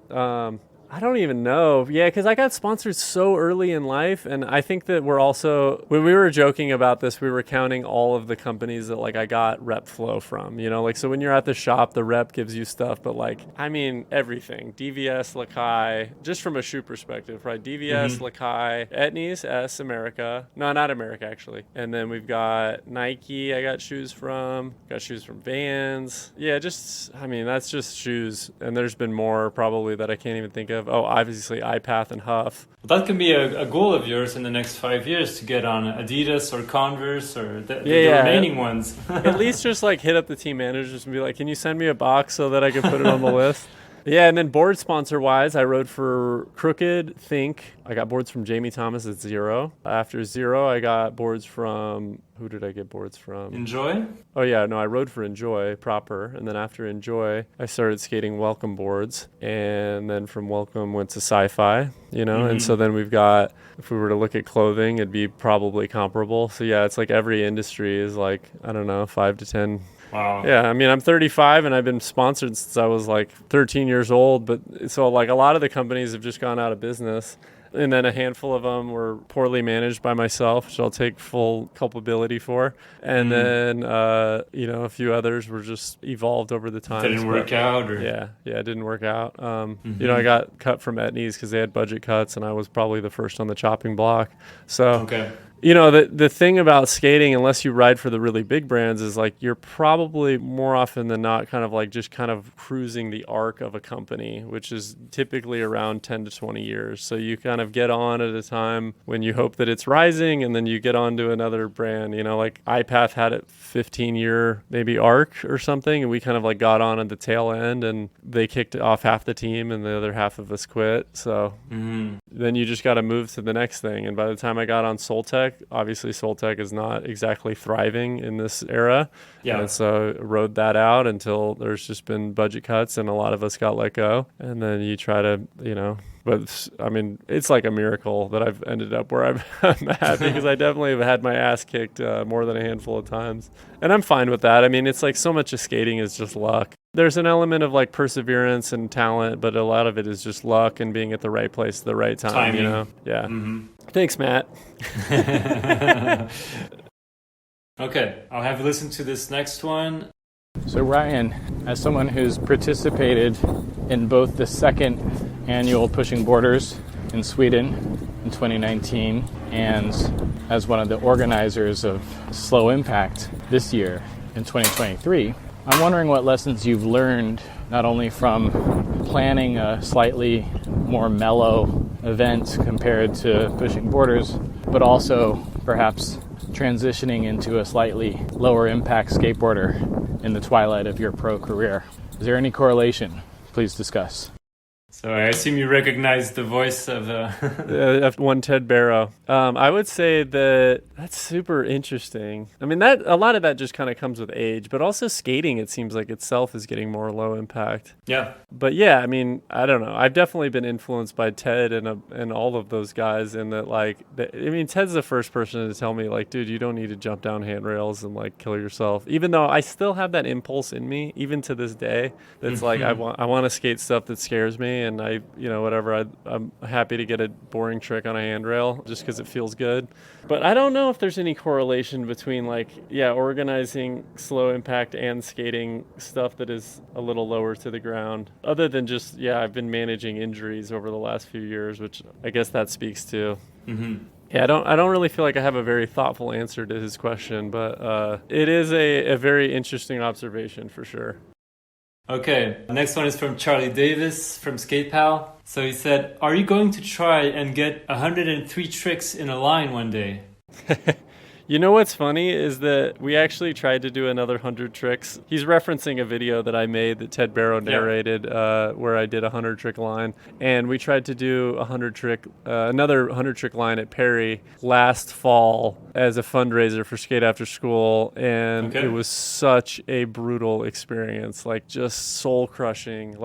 I don't even know. Yeah, because I got sponsored so early in life, and I think that we're also, when we were joking about this, we were counting all of the companies that like I got rep flow from, like so when you're at the shop, the rep gives you stuff, but like, I mean, everything. DVS, Lakai, just from a shoe perspective, right? DVS, Lakai, Etnies, S, America. No, not America, actually. And then we've got Nike, I got shoes from Vans. Yeah, that's just shoes. And there's been more probably that I can't even think of. Oh, obviously iPath and Huff. Well, that can be a goal of yours in the next 5 years to get on Adidas or Converse or the remaining ones. At least just like hit up the team managers and be like, can you send me a box so that I can put it on the list? Yeah, and then board sponsor wise, I rode for Crooked, Think. I got boards from Jamie Thomas at Zero. After Zero, I got boards from, who did I get boards from? Enjoy? Oh yeah, no, I rode for Enjoy proper. And then after Enjoy, I started skating Welcome boards. And then from Welcome went to Sci-Fi, And so then we've got, if we were to look at clothing, it'd be probably comparable. So yeah, it's like every industry is like, I don't know, 5 to 10. Wow. Yeah, I mean, I'm 35 and I've been sponsored since I was like 13 years old. But so like a lot of the companies have just gone out of business. And then a handful of them were poorly managed by myself, which I'll take full culpability for. And then, a few others were just evolved over the time. Didn't work out? Or? Yeah, it didn't work out. I got cut from Etnies because they had budget cuts, and I was probably the first on the chopping block. So, okay. The thing about skating, unless you ride for the really big brands, is like you're probably more often than not kind of like just kind of cruising the arc of a company, which is typically around 10 to 20 years. So you kind of get on at a time when you hope that it's rising, and then you get on to another brand. Like iPath had a 15-year maybe arc or something, and we kind of like got on at the tail end, and they kicked off half the team and the other half of us quit. So then you just got to move to the next thing. And by the time I got on Soltech, obviously Soltech is not exactly thriving in this era. Yeah. And so rode that out until there's just been budget cuts and a lot of us got let go. And then you try to, but I mean, it's like a miracle that I've ended up where I'm at, because I definitely have had my ass kicked more than a handful of times. And I'm fine with that. I mean, it's like so much of skating is just luck. There's an element of like perseverance and talent, but a lot of it is just luck and being at the right place at the right time. Timing. Yeah. Thanks, Matt. Okay, I'll have you listen to this next one. So Ryan, as someone who's participated in both the second annual Pushing Borders in Sweden in 2019 and as one of the organizers of Slow Impact this year in 2023, I'm wondering what lessons you've learned not only from planning a slightly more mellow event compared to Pushing Borders, but also perhaps transitioning into a slightly lower impact skateboarder in the twilight of your pro career. Is there any correlation? Please discuss. So I assume you recognize the voice of F1 Ted Barrow. I would say that's super interesting. I mean, that a lot of that just kind of comes with age, but also skating, it seems like itself is getting more low impact. Yeah. But yeah, I mean, I don't know. I've definitely been influenced by Ted and all of those guys in that, Ted's the first person to tell me, like, dude, you don't need to jump down handrails and like kill yourself. Even though I still have that impulse in me, even to this day, that's like I want to skate stuff that scares me. And I'm happy to get a boring trick on a handrail just because it feels good. But I don't know if there's any correlation between organizing slow impact and skating stuff that is a little lower to the ground. Other than just, I've been managing injuries over the last few years, which I guess that speaks to. Yeah, I don't really feel like I have a very thoughtful answer to his question, but it is a very interesting observation for sure. Okay, next one is from Charlie Davis from Skatepal. So he said, are you going to try and get 103 tricks in a line one day? You know what's funny is that we actually tried to do another 100 tricks. He's referencing a video that I made that Ted Barrow narrated where I did a 100 trick line. And we tried to do another 100 trick line at Perry last fall as a fundraiser for Skate After School. And It was such a brutal experience, like just soul crushing.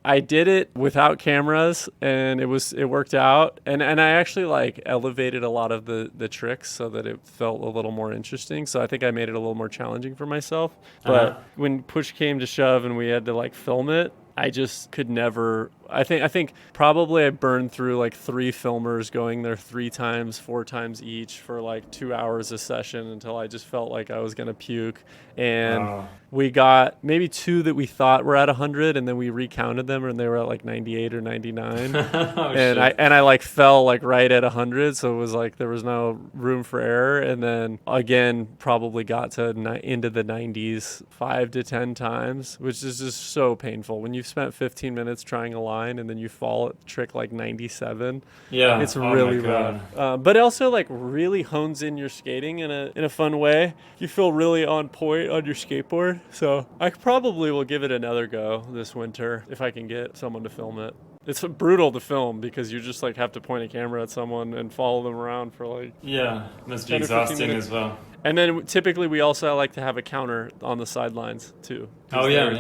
I did it without cameras, and it worked out. And I actually elevated a lot of the tricks so that it felt a little more interesting. So I think I made it a little more challenging for myself. But when push came to shove and we had to film it, I just could never. I think probably I burned through 3 filmers going there 3 times, 4 times each for 2 hours a session until I just felt like I was gonna puke. And we got maybe 2 that we thought were at 100, and then we recounted them and they were at 98 or 99. I fell right at 100, so it was there was no room for error. And then again, probably got to into the 90s 5 to 10 times, which is just so painful when you've spent 15 minutes trying a line and then you fall at trick 97. Yeah, it's really rough. But also really hones in your skating in a fun way. You feel really on point on your skateboard. So I probably will give it another go this winter if I can get someone to film it. It's brutal to film because you just have to point a camera at someone and follow them around for must be exhausting as well. And then typically we also like to have a counter on the sidelines too. Oh yeah.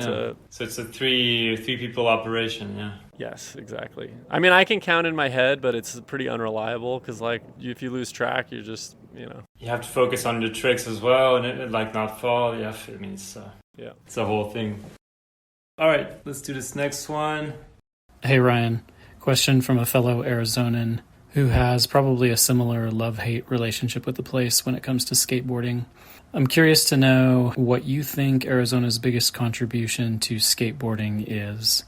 So it's a three people operation, yeah. Yes, exactly. I mean, I can count in my head, but it's pretty unreliable because if you lose track, you're just, You have to focus on the tricks as well and it not fall. Yeah, I mean, it's a whole thing. All right, let's do this next one. Hey Ryan, Question from a fellow Arizonan who has probably a similar love-hate relationship with the place when it comes to skateboarding. I'm curious to know what you think Arizona's biggest contribution to skateboarding is,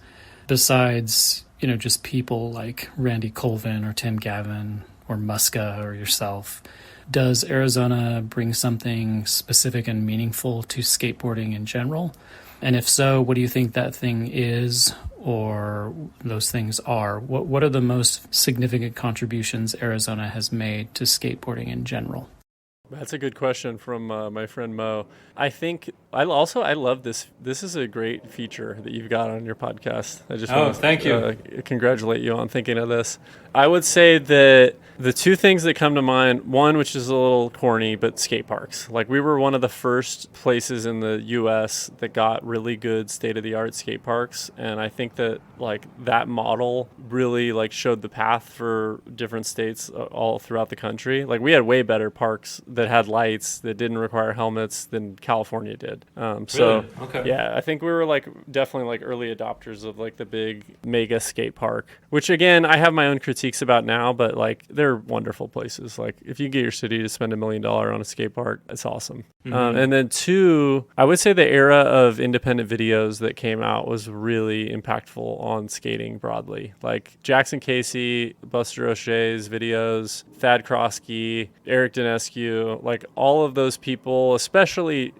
besides, just people like Randy Colvin or Tim Gavin or Muska or yourself. Does Arizona bring something specific and meaningful to skateboarding in general? And if so, what do you think that thing is, or those things are? What are the most significant contributions Arizona has made to skateboarding in general? That's a good question from my friend Mo. I think I love this. This is a great feature that you've got on your podcast. I just want to thank you. Congratulate you on thinking of this. I would say that the two things that come to mind, one, which is a little corny, but skate parks. Like, we were one of the first places in the U.S. that got really good state-of-the-art skate parks, and I think that that model really showed the path for different states all throughout the country. We had way better parks that had lights that didn't require helmets than California did. Really? Okay. Yeah, I think we were definitely early adopters of the big mega skate park, which again I have my own critiques about now, but they're wonderful places. If you get your city to spend $1 million on a skate park, it's awesome. Mm-hmm. And then two, I would say the era of independent videos that came out was really impactful on skating broadly. Jackson Casey, Buster O'Shea's videos, Thad Krosky, Eric Dinescu, all of those people, especially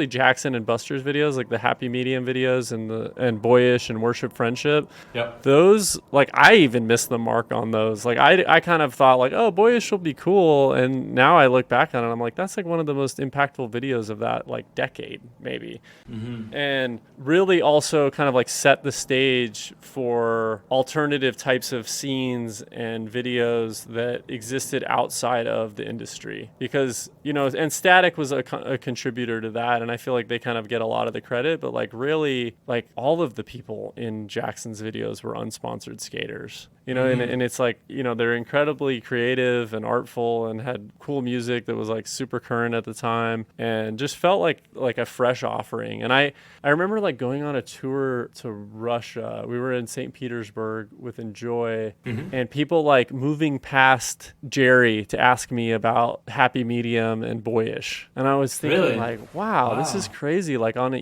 Jackson and Buster's videos, the Happy Medium videos and Boyish and Worship Friendship. Yep. Those, I even missed the mark on those. I kind of thought oh, Boyish will be cool, and now I look back on it, I'm that's one of the most impactful videos of that decade maybe. Mm-hmm. And really also kind of set the stage for alternative types of scenes and videos that existed outside of the industry, because and Static was a contributor to that, and I feel they kind of get a lot of the credit, but really all of the people in Jackson's videos were unsponsored skaters, Mm-hmm. and it's they're incredibly creative and artful and had cool music that was super current at the time, and just felt like a fresh offering. And I remember going on a tour to Russia. We were in St. Petersburg with Enjoy, Mm-hmm. and people moving past Jerry to ask me about Happy Medium and Boyish, and I was thinking Really? wow, this is crazy. I'm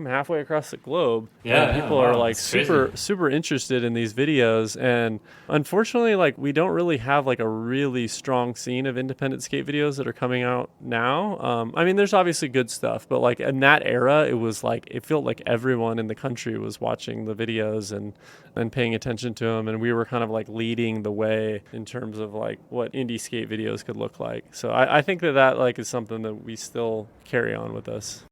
halfway across the globe. Yeah, and people wow, are that's super interested in these videos, and unfortunately we don't really have a really strong scene of independent skate videos that are coming out now. I mean, there's obviously good stuff, but in that era it was it felt like everyone in the country was watching the videos and paying attention to them, and we were kind of leading the way in terms of what indie skate videos could look like. So I think that is something that we still carry on with us.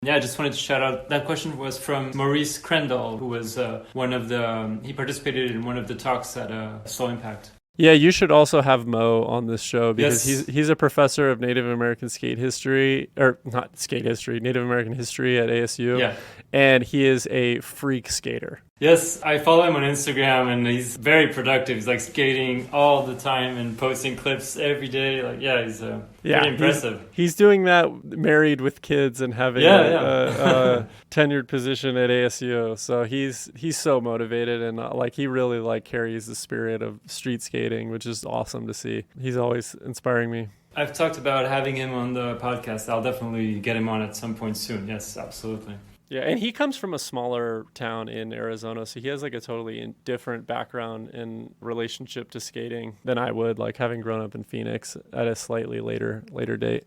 Yeah, I just wanted to shout out, that question was from Maurice Crendall, who was he participated in one of the talks at Slow Impact. Yeah, you should also have Mo on this show, because Yes. he's a professor of Native American skate history, or not skate history, Native American history at ASU. Yeah. And he is a freak skater. Yes, I follow him on Instagram, and he's very productive. He's skating all the time and posting clips every day. He's pretty impressive. He's doing that married with kids and having a tenured position at ASU. So he's so motivated, and he really carries the spirit of street skating, which is awesome to see. He's always inspiring me. I've talked about having him on the podcast. I'll definitely get him on at some point soon. Yes, absolutely. Yeah, and he comes from a smaller town in Arizona, so he has a totally different background in relationship to skating than I would, having grown up in Phoenix at a slightly later date.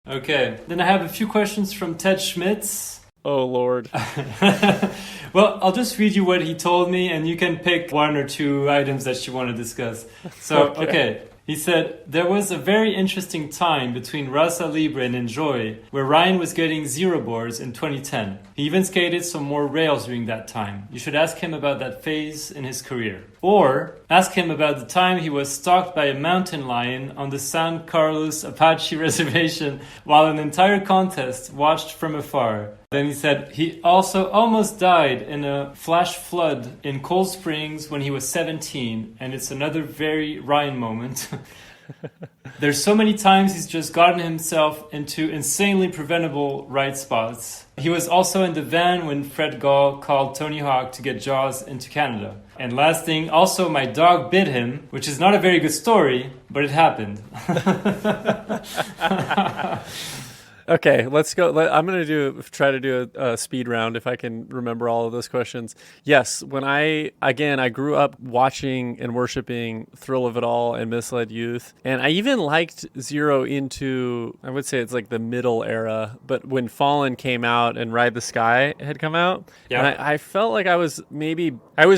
Okay, then I have a few questions from Ted Schmitz. Oh, Lord. Well, I'll just read you what he told me, and you can pick one or two items that you want to discuss. So, okay. He said, there was a very interesting time between Rasa Libre and Enjoy, where Ryan was getting zero boards in 2010. He even skated some more rails during that time. You should ask him about that phase in his career. Or ask him about the time he was stalked by a mountain lion on the San Carlos Apache reservation while an entire contest watched from afar. Then he said he also almost died in a flash flood in Cold Springs when he was 17, and it's another very Ryan moment. There's so many times he's just gotten himself into insanely preventable right spots. He was also in the van when Fred Gall called Tony Hawk to get Jaws into Canada. And last thing, also my dog bit him, which is not a very good story, but it happened. Okay, let's go. I'm going to try to do a speed round if I can remember all of those questions. Yes, when I grew up watching and worshiping Thrill of It All and Misled Youth. And I even liked Zero into, I would say it's like the middle era. But when Fallen came out and Ride the Sky had come out, and I felt like I was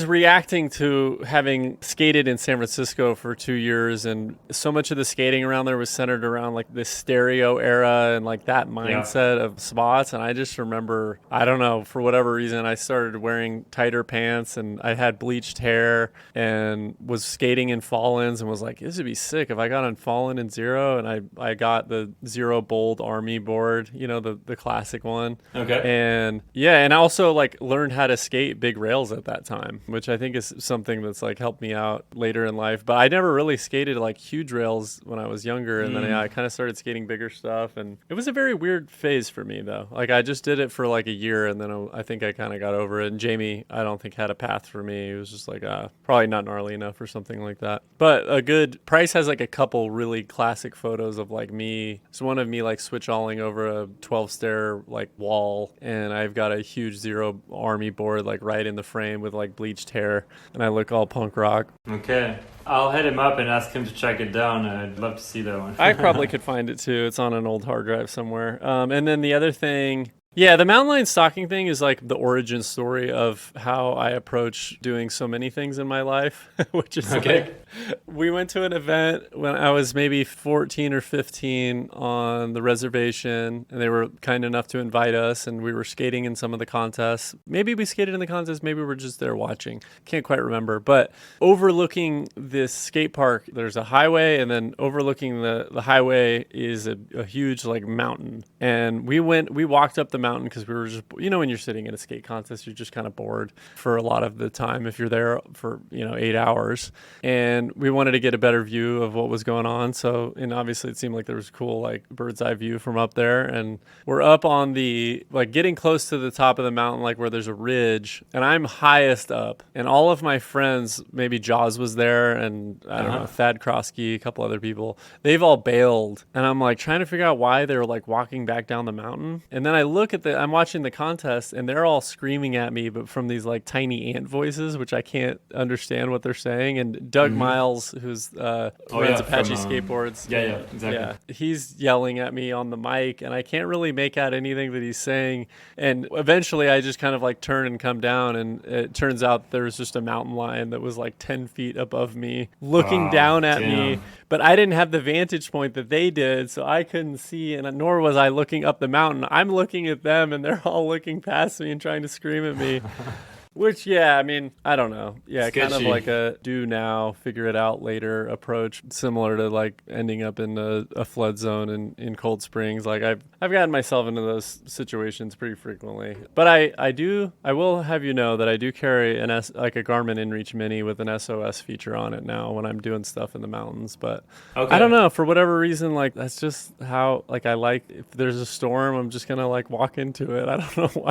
reacting to having skated in San Francisco for 2 years. And so much of the skating around there was centered around like the stereo era and like that mindset of spots. And I just remember, I don't know, for whatever reason, I started wearing tighter pants and I had bleached hair and was skating in Fallens and was like, this would be sick if I got on Fallen and Zero. And I got the Zero Bold Army board, you know, the classic one. Okay. And yeah, and I also like learned how to skate big rails at that time, which I think is something that's like helped me out later in life. But I never really skated like huge rails when I was younger. And then I kind of started skating bigger stuff. And it was a very weird phase for me though. Like I just did it for like a year and then I think I kind of got over it. And Jamie, I don't think had a path for me. It was just like probably not gnarly enough or something like that. But a good Price has like a couple really classic photos of like me. It's one of me like switch-alling over a 12-stair like wall, and I've got a huge Zero Army board like right in the frame with like bleached hair, and I look all punk rock. Okay. I'll hit him up and ask him to check it down. I'd love to see that one. I probably could find it too. It's on an old hard drive somewhere. And then the other thing, yeah, the mountain lion stalking thing is like the origin story of how I approach doing so many things in my life, which is like, we went to an event when I was maybe 14 or 15 on the reservation, and they were kind enough to invite us, and we were skating in some of the contests. Maybe we skated in the contest, maybe we were just there watching. Can't quite remember. But overlooking this skate park, there's a highway, and then overlooking the highway is a huge like mountain. And we walked up the mountain because we were just, you know, when you're sitting in a skate contest, you're just kind of bored for a lot of the time if you're there for, 8 hours. And we wanted to get a better view of what was going on. So, and obviously it seemed like there was a cool like bird's eye view from up there. And we're up on the, like getting close to the top of the mountain, like where there's a ridge, and I'm highest up. And all of my friends, maybe Jaws was there, and I don't know, Thad Krosky, a couple other people, they've all bailed. And I'm like trying to figure out why they're like walking back down the mountain. And then I look at I'm watching the contest, and they're all screaming at me, but from these like tiny ant voices, which I can't understand what they're saying. And Doug Miles, who's runs Apache Skateboards. Yeah, exactly. Yeah, he's yelling at me on the mic, and I can't really make out anything that he's saying. And eventually I just kind of like turn and come down, and it turns out there was just a mountain lion that was like 10 feet above me looking down at me. But I didn't have the vantage point that they did, so I couldn't see, and nor was I looking up the mountain. I'm looking at them, and they're all looking past me and trying to scream at me. Which, yeah, I mean, I don't know. Yeah, sketchy. Kind of like a do now, figure it out later approach, similar to like ending up in a flood zone in Cold Springs. Like I've gotten myself into those situations pretty frequently. But I will have you know that I do carry like a Garmin InReach Mini with an SOS feature on it now when I'm doing stuff in the mountains. But I don't know, for whatever reason, like that's just how like I like, if there's a storm, I'm just gonna like walk into it. I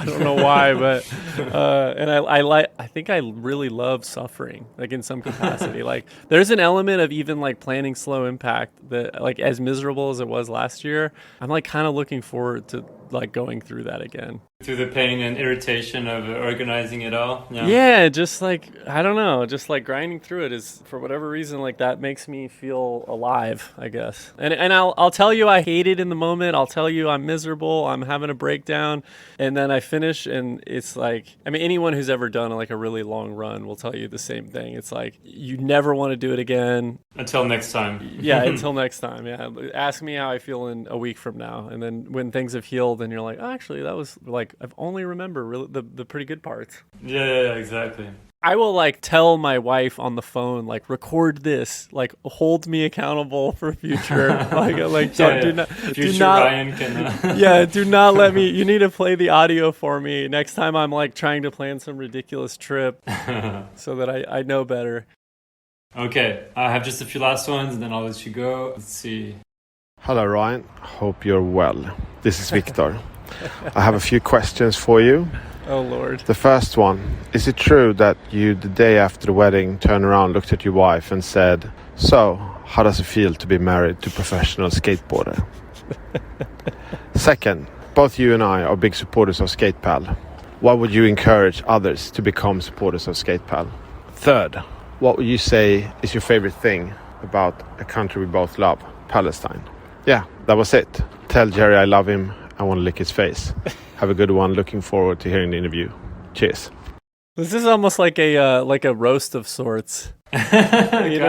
don't know why, but and I think I really love suffering, like in some capacity. Like there's an element of even like planning slow impact that, like, as miserable as it was last year, I'm like kind of looking forward to like going through that again. Through the pain and irritation of organizing it all. Yeah, just like, I don't know, just like grinding through it is, for whatever reason, like that makes me feel alive, I guess. And I'll tell you I hate it in the moment. I'll tell you I'm miserable, I'm having a breakdown, and then I finish and it's like, I mean, anyone who's ever done like a really long run will tell you the same thing. It's like, you never want to do it again. Until next time. Yeah, until next time. Yeah. Ask me how I feel in a week from now. And then when things have healed and you're like, oh, actually, that was like, I've only remember really the pretty good parts. Yeah, exactly. I will like tell my wife on the phone, like, record this, like hold me accountable for future. Do not Ryan can yeah, do not let me, you need to play the audio for me next time I'm like trying to plan some ridiculous trip so that I know better. Okay, I have just a few last ones and then I'll let you go. Let's see. Hello, Ryan. Hope you're well. This is Victor. I have a few questions for you. Oh, Lord. The first one, is it true that you, the day after the wedding, turned around, looked at your wife and said, "So, how does it feel to be married to a professional skateboarder?" Second, both you and I are big supporters of Skatepal. What would you encourage others to become supporters of Skatepal? Third, what would you say is your favorite thing about a country we both love, Palestine? Yeah, that was it. Tell Jerry I love him. I want to lick his face. Have a good one. Looking forward to hearing the interview. Cheers. This is almost like a roast of sorts. Hearing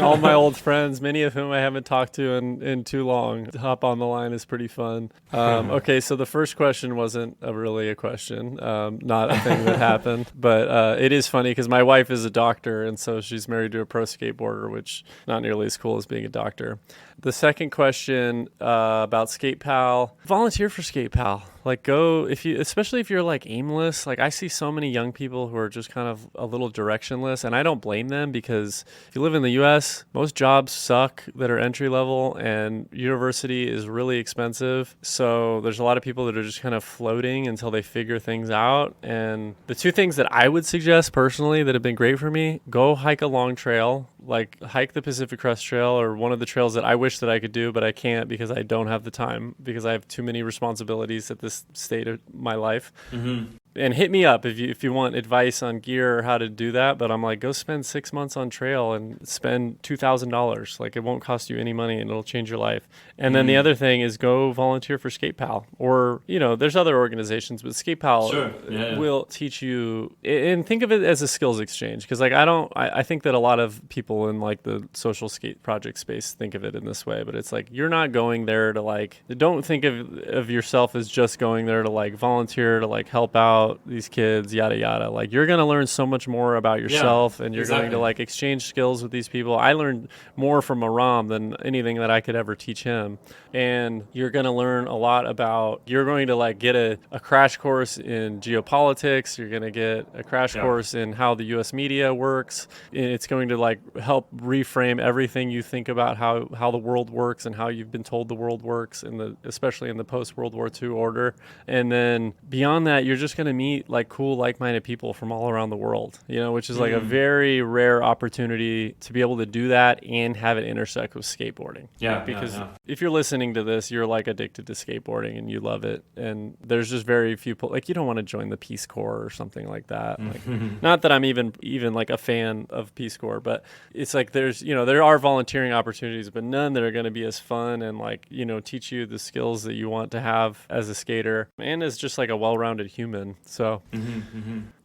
all my old friends, many of whom I haven't talked to in too long, to hop on the line is pretty fun. Okay, so the first question wasn't really a question, not a thing that happened, but it is funny because my wife is a doctor, and so she's married to a pro skateboarder, which not nearly as cool as being a doctor. The second question about Skatepal, volunteer for Skatepal. Like go, especially if you're like aimless. Like I see so many young people who are just kind of a little directionless, and I don't blame them because if you live in the US, most jobs suck that are entry level, and university is really expensive. So there's a lot of people that are just kind of floating until they figure things out. And the two things that I would suggest personally that have been great for me, go hike a long trail. Like hike the Pacific Crest Trail, or one of the trails that I wish that I could do, but I can't because I don't have the time, because I have too many responsibilities at this state of my life. Mm-hmm. And hit me up if you want advice on gear or how to do that. But I'm like, go spend 6 months on trail and spend $2,000. Like it won't cost you any money and it'll change your life. And then the other thing is go volunteer for Skatepal, or there's other organizations, but Skatepal will teach you, and think of it as a skills exchange. Because like I think that a lot of people in like the social skate project space think of it in this way, but it's like you're not going there to like, don't think of yourself as just going there to like volunteer to like help out these kids, yada yada. Like you're going to learn so much more about yourself, and you're going to like exchange skills with these people. I learned more from Aram than anything that I could ever teach him. And you're going to learn a lot about, you're going to like get a crash course in geopolitics. You're going to get a crash course in how the US media works. It's going to like help reframe everything you think about how the world works and how you've been told the world works, especially in the post World War II order. And then beyond that, you're just going to meet like cool, like-minded people from all around the world, which is like a very rare opportunity to be able to do that and have it intersect with skateboarding. Because if you're listening to this, you're like addicted to skateboarding and you love it. And there's just very few people, like you don't want to join the Peace Corps or something like that. Like, not that I'm even like a fan of Peace Corps, but it's like there's, there are volunteering opportunities, but none that are going to be as fun and like, teach you the skills that you want to have as a skater and as just like a well-rounded human. So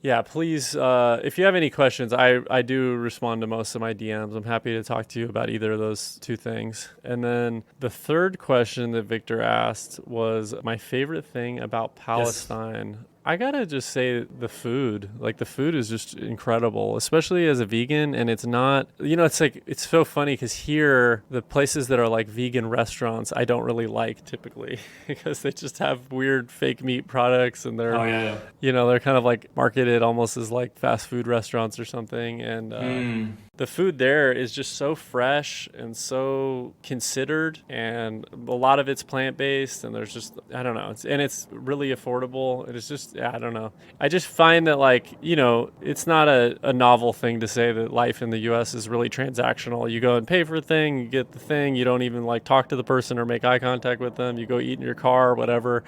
yeah, please, if you have any questions, I do respond to most of my DMs. I'm happy to talk to you about either of those two things. And then the third question that Victor asked was my favorite thing about Palestine. Yes. I gotta just say the food. Like the food is just incredible, especially as a vegan. And it's not, it's like, it's so funny because here, the places that are like vegan restaurants, I don't really like typically because they just have weird fake meat products, and they're, they're kind of like marketed almost as like fast food restaurants or something. And the food there is just so fresh and so considered, and a lot of it's plant-based, and there's just, I don't know, it's really affordable. It's just, I don't know. I just find that like, it's not a novel thing to say that life in the US is really transactional. You go and pay for a thing, you get the thing, you don't even like talk to the person or make eye contact with them. You go eat in your car or whatever.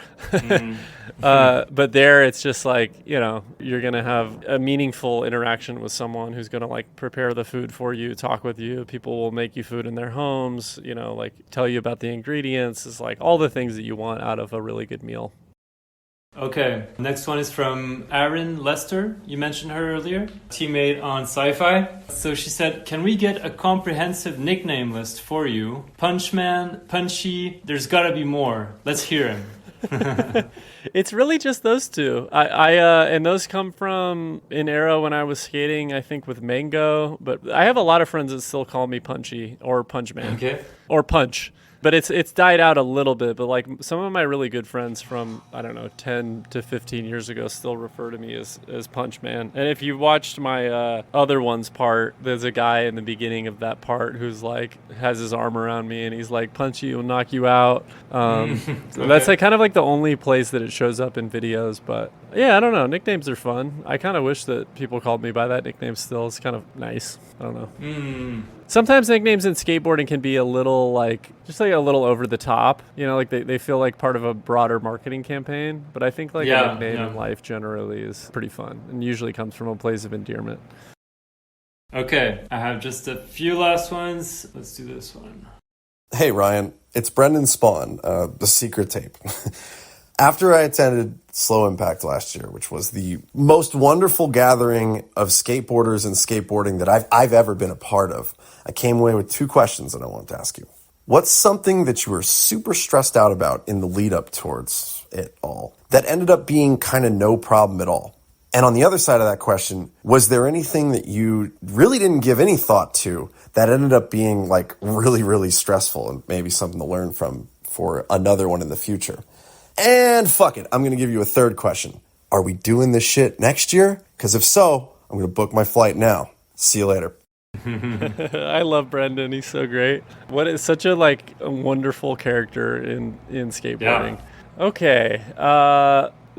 But there it's just like, you're going to have a meaningful interaction with someone who's going to like prepare the food for you, talk with you. People will make you food in their homes, like tell you about the ingredients. It's like all the things that you want out of a really good meal. Okay, next one is from Erin Lester. You mentioned her earlier, teammate on Sci-Fi. So she said, can we get a comprehensive nickname list for you? Punchman, Punchy, there's gotta be more. Let's hear him. It's really just those two. And those come from an era when I was skating, I think with Mango, but I have a lot of friends that still call me Punchy or Punchman. Okay. Or Punch. But it's died out a little bit. But like some of my really good friends from, I don't know, 10 to 15 years ago still refer to me as Punch Man. And if you watched my other one's part, there's a guy in the beginning of that part who's like has his arm around me and he's like, punch you, will knock you out. So that's like kind of like the only place that it shows up in videos. But yeah, I don't know. Nicknames are fun. I kind of wish that people called me by that nickname still. It's kind of nice. I don't know. Sometimes nicknames in skateboarding can be a little like, just like a little over the top. You know, like they feel like part of a broader marketing campaign. But I think like a nickname in life generally is pretty fun and usually comes from a place of endearment. Okay, I have just a few last ones. Let's do this one. Hey, Ryan. It's Brendan Spawn, The Secret Tape. After I attended Slow Impact last year, which was the most wonderful gathering of skateboarders and skateboarding that I've ever been a part of, I came away with 2 questions that I wanted to ask you. What's something that you were super stressed out about in the lead up towards it all that ended up being kind of no problem at all? And on the other side of that question, was there anything that you really didn't give any thought to that ended up being like really, really stressful and maybe something to learn from for another one in the future? And fuck it, I'm going to give you a third question. Are we doing this shit next year? Because if so, I'm going to book my flight now. See you later. I love Brendan. He's so great. What is such a like a wonderful character in skateboarding. Yeah. Okay.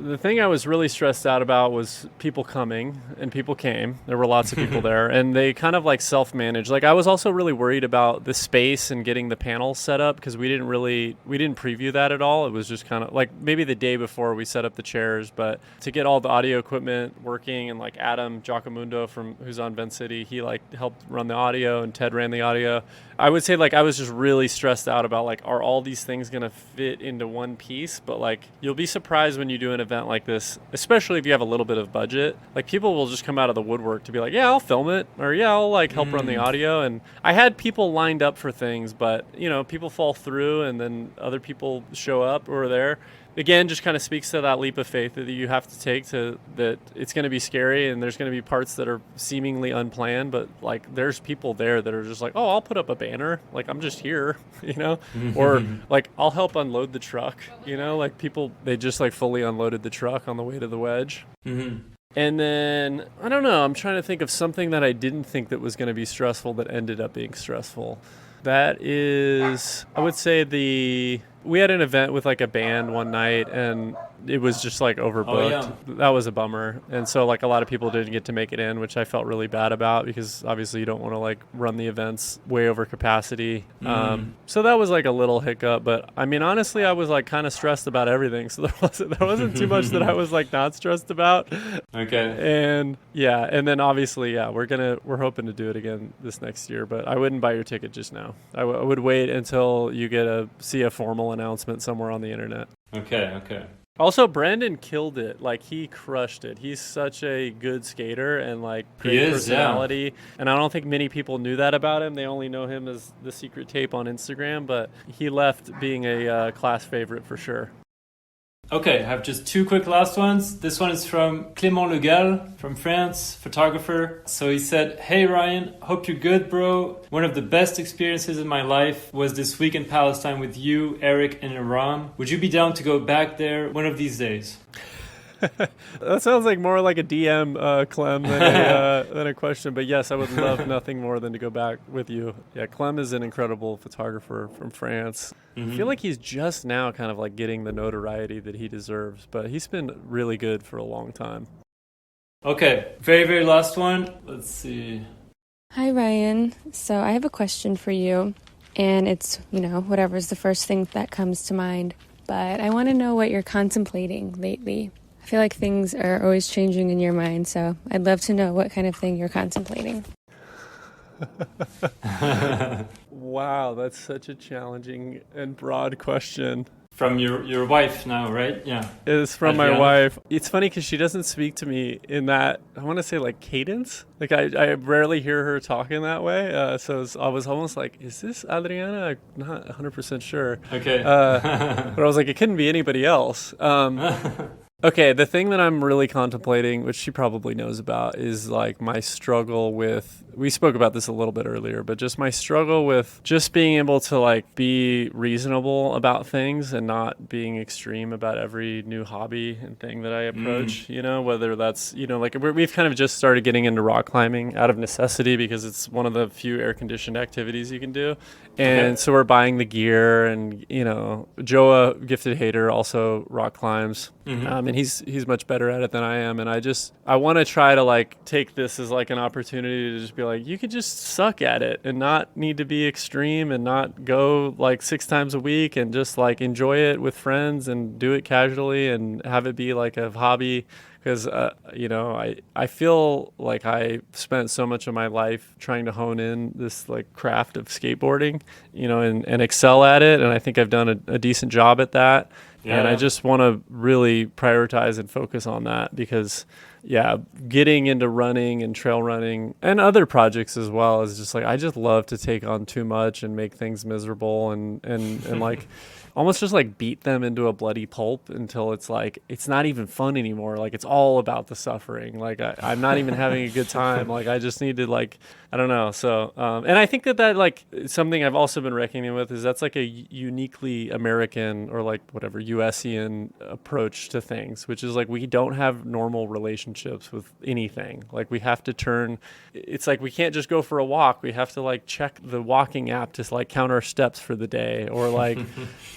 The thing I was really stressed out about was people coming, and people came. There were lots of people there, and they kind of like self-managed. Like I was also really worried about the space and getting the panels set up because we didn't preview that at all. It was just kind of like maybe the day before we set up the chairs, but to get all the audio equipment working and like Adam Giacomundo who's on Ben City, he like helped run the audio and Ted ran the audio. I would say like I was just really stressed out about like, are all these things going to fit into one piece? But like you'll be surprised when you do an event like this, especially if you have a little bit of budget. Like people will just come out of the woodwork to be like, yeah, I'll film it, or yeah, I'll like help run the audio. And I had people lined up for things, but you know, people fall through and then other people show up or are there. Again, just kind of speaks to that leap of faith that you have to take that it's going to be scary and there's going to be parts that are seemingly unplanned, but like there's people there that are just like, oh, I'll put up a banner. Like I'm just here, you know, or like I'll help unload the truck, you know, like people, they just like fully unloaded the truck on the way to the wedge. And then, I don't know, I'm trying to think of something that I didn't think that was going to be stressful that ended up being stressful. That is, I would say we had an event with like a band one night and it was just like overbooked. That was a bummer. And so like a lot of people didn't get to make it in, which I felt really bad about because obviously you don't want to like run the events way over capacity. So that was like a little hiccup, but I mean, honestly, I was like kind of stressed about everything. So there wasn't too much that I was like not stressed about. Okay. And yeah. And then obviously, yeah, we're hoping to do it again this next year, but I wouldn't buy your ticket just now. I would wait until you see a formal announcement somewhere on the internet. Okay. Also, Brandon killed it. Like, he crushed it. He's such a good skater and, like, great personality. Yeah. And I don't think many people knew that about him. They only know him as The Secret Tape on Instagram. But he left being a class favorite for sure. Okay, I have just 2 quick last ones. This one is from Clément Legal from France, photographer. So he said, "Hey Ryan, hope you're good, bro. One of the best experiences in my life was this week in Palestine with you, Eric, and Iran. Would you be down to go back there one of these days?" That sounds like more like a DM, Clem, than a question. But yes, I would love nothing more than to go back with you. Yeah, Clem is an incredible photographer from France. I feel like he's just now kind of like getting the notoriety that he deserves, but he's been really good for a long time. Okay, very, very last one. Let's see. Hi, Ryan. So I have a question for you, and it's, whatever's the first thing that comes to mind. But I want to know what you're contemplating lately. I feel like things are always changing in your mind, so I'd love to know what kind of thing you're contemplating. Wow, that's such a challenging and broad question. From your wife now, right? Yeah. It's from my wife. It's funny because she doesn't speak to me in that, I want to say like cadence. Like I rarely hear her talking that way. So I was almost like, is this Adriana? I'm not 100% sure. Okay. But I was like, it couldn't be anybody else. Okay, the thing that I'm really contemplating, which she probably knows about, is like my struggle with, we spoke about this a little bit earlier, but just my struggle with just being able to like be reasonable about things and not being extreme about every new hobby and thing that I approach, you know, whether that's, you know, like we've kind of just started getting into rock climbing out of necessity because it's one of the few air conditioned activities you can do. And so we're buying the gear, and, you know, Joa, gifted hater, also rock climbs. And he's much better at it than I am. And I want to try to like take this as like an opportunity to just be like, you could just suck at it and not need to be extreme and not go like 6 times a week, and just like enjoy it with friends and do it casually and have it be like a hobby. Because, you know, I feel like I spent so much of my life trying to hone in this like craft of skateboarding, you know, and excel at it. And I think I've done a decent job at that. Yeah. And I just want to really prioritize and focus on that because, yeah, getting into running and trail running and other projects as well is just like, I just love to take on too much and make things miserable and like almost just like beat them into a bloody pulp until it's like, it's not even fun anymore. Like it's all about the suffering. Like I'm not even having a good time. Like I just need to like, I don't know. So, and I think that like something I've also been reckoning with is that's like a uniquely American or like whatever USian approach to things, which is like, we don't have normal relationships with anything. Like we have to it's like, we can't just go for a walk. We have to like check the walking app to like count our steps for the day, or like,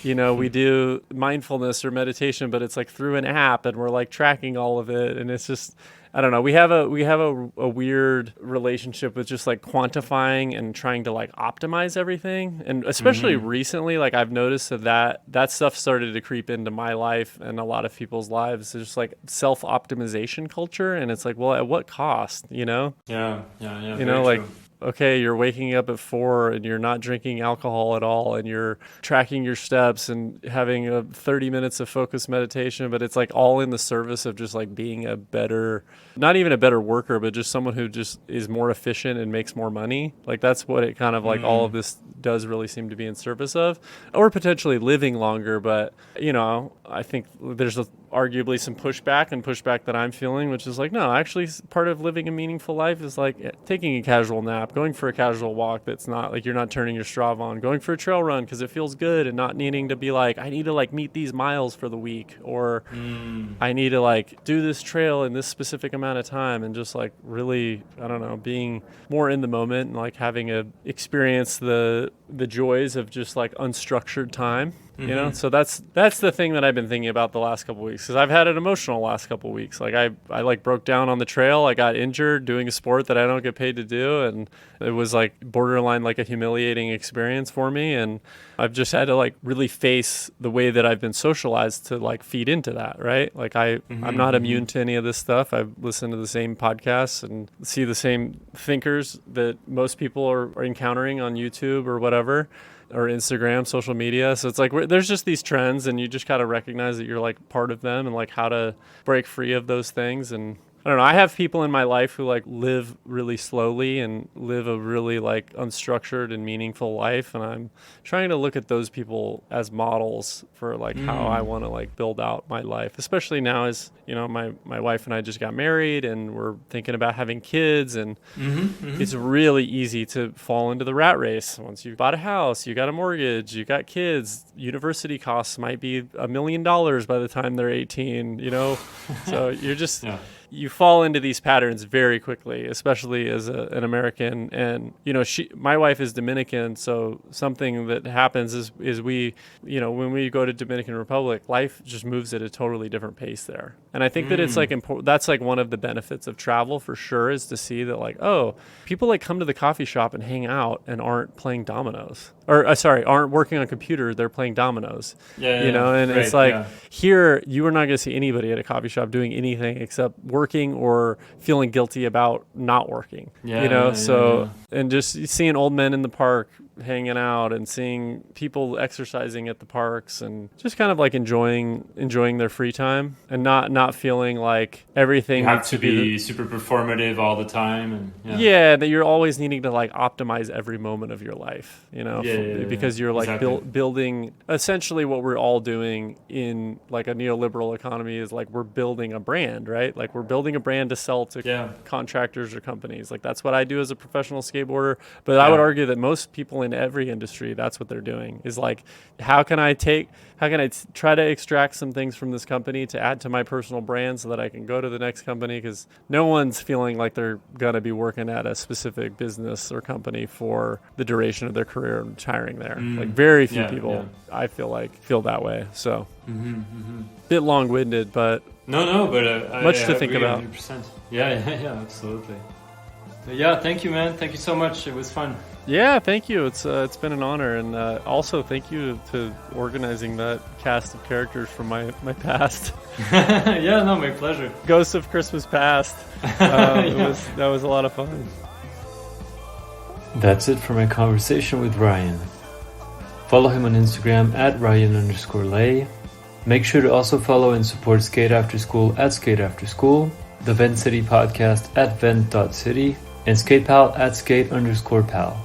you know, we do mindfulness or meditation, but it's like through an app and we're like tracking all of it. And it's just, I don't know. We have a weird relationship with just like quantifying and trying to like optimize everything. And especially recently, like I've noticed that stuff started to creep into my life and a lot of people's lives. It's just like self-optimization culture. And it's like, well, at what cost, you know? Yeah. You know, like, okay, you're waking up at 4 and you're not drinking alcohol at all, and you're tracking your steps and having 30 minutes of focused meditation, but it's like all in the service of just like being a better, not even a better worker, but just someone who just is more efficient and makes more money. Like that's what it kind of like all of this does really seem to be in service of, or potentially living longer. But, you know, I think there's arguably some pushback that I'm feeling, which is like, no, actually part of living a meaningful life is like taking a casual nap, going for a casual walk that's not like you're not turning your Strava on, going for a trail run because it feels good, and not needing to be like, I need to like meet these miles for the week, or I need to like do this trail in this specific amount of time, and just like really, I don't know, being more in the moment and like having experience the joys of just like unstructured time. You know, so that's the thing that I've been thinking about the last couple of weeks, because I've had an emotional last couple of weeks. Like I like broke down on the trail. I got injured doing a sport that I don't get paid to do, and it was like borderline like a humiliating experience for me. And I've just had to like really face the way that I've been socialized to like feed into that, right? Like I'm not immune to any of this stuff. I've listened to the same podcasts and see the same thinkers that most people are encountering on YouTube or whatever, or Instagram, social media. So it's like there's just these trends, and you just got to recognize that you're like part of them, and like how to break free of those things. And I don't know, I have people in my life who like live really slowly and live a really like unstructured and meaningful life, and I'm trying to look at those people as models for like how I want to like build out my life, especially now as, you know, my wife and I just got married and we're thinking about having kids, and it's really easy to fall into the rat race. Once you've bought a house, you got a mortgage, you got kids, university costs might be $1 million by the time they're 18, you know? So you're just... You fall into these patterns very quickly, especially as an American. And, you know, my wife is Dominican, so something that happens is we, you know, when we go to Dominican Republic, life just moves at a totally different pace there. And I think that it's like important. That's like one of the benefits of travel for sure, is to see that like, oh, people like come to the coffee shop and hang out and aren't playing dominoes, or aren't working on a computer. They're playing dominoes. You know, and it's like here you are not going to see anybody at a coffee shop doing anything except working or feeling guilty about not working. And just seeing old men in the park hanging out and seeing people exercising at the parks and just kind of like enjoying their free time and not feeling like everything You have needs to be super performative all the time, and that you're always needing to like optimize every moment of your life, because you're like Exactly. building essentially what we're all doing in like a neoliberal economy is like we're building a brand, right? Like we're building a brand to sell to contractors or companies. Like that's what I do as a professional skateboarder. But I would argue that most people in every industry, that's what they're doing is like, how can I try to extract some things from this company to add to my personal brand so that I can go to the next company? Because no one's feeling like they're going to be working at a specific business or company for the duration of their career and retiring there. Like very few people, I feel that way. So bit long-winded, but but much I to think agree about. 100%. Yeah, absolutely. But yeah, thank you, man. Thank you so much. It was fun. Yeah, thank you. It's been an honor, and also thank you to organizing that cast of characters from my past. Yeah, no, my pleasure. Ghosts of Christmas Past. That was a lot of fun. That's it for my conversation with Ryan. Follow him on Instagram at Ryan_Lay. Make sure to also follow and support Skate After School at Skate After School, the Vent City podcast at vent.city, and Skatepal at skate_pal.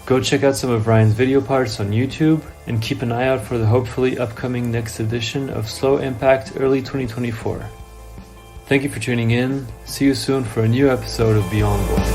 Go check out some of Ryan's video parts on YouTube, and keep an eye out for the hopefully upcoming next edition of Slow Impact early 2024. Thank you for tuning in. See you soon for a new episode of Beyond Board.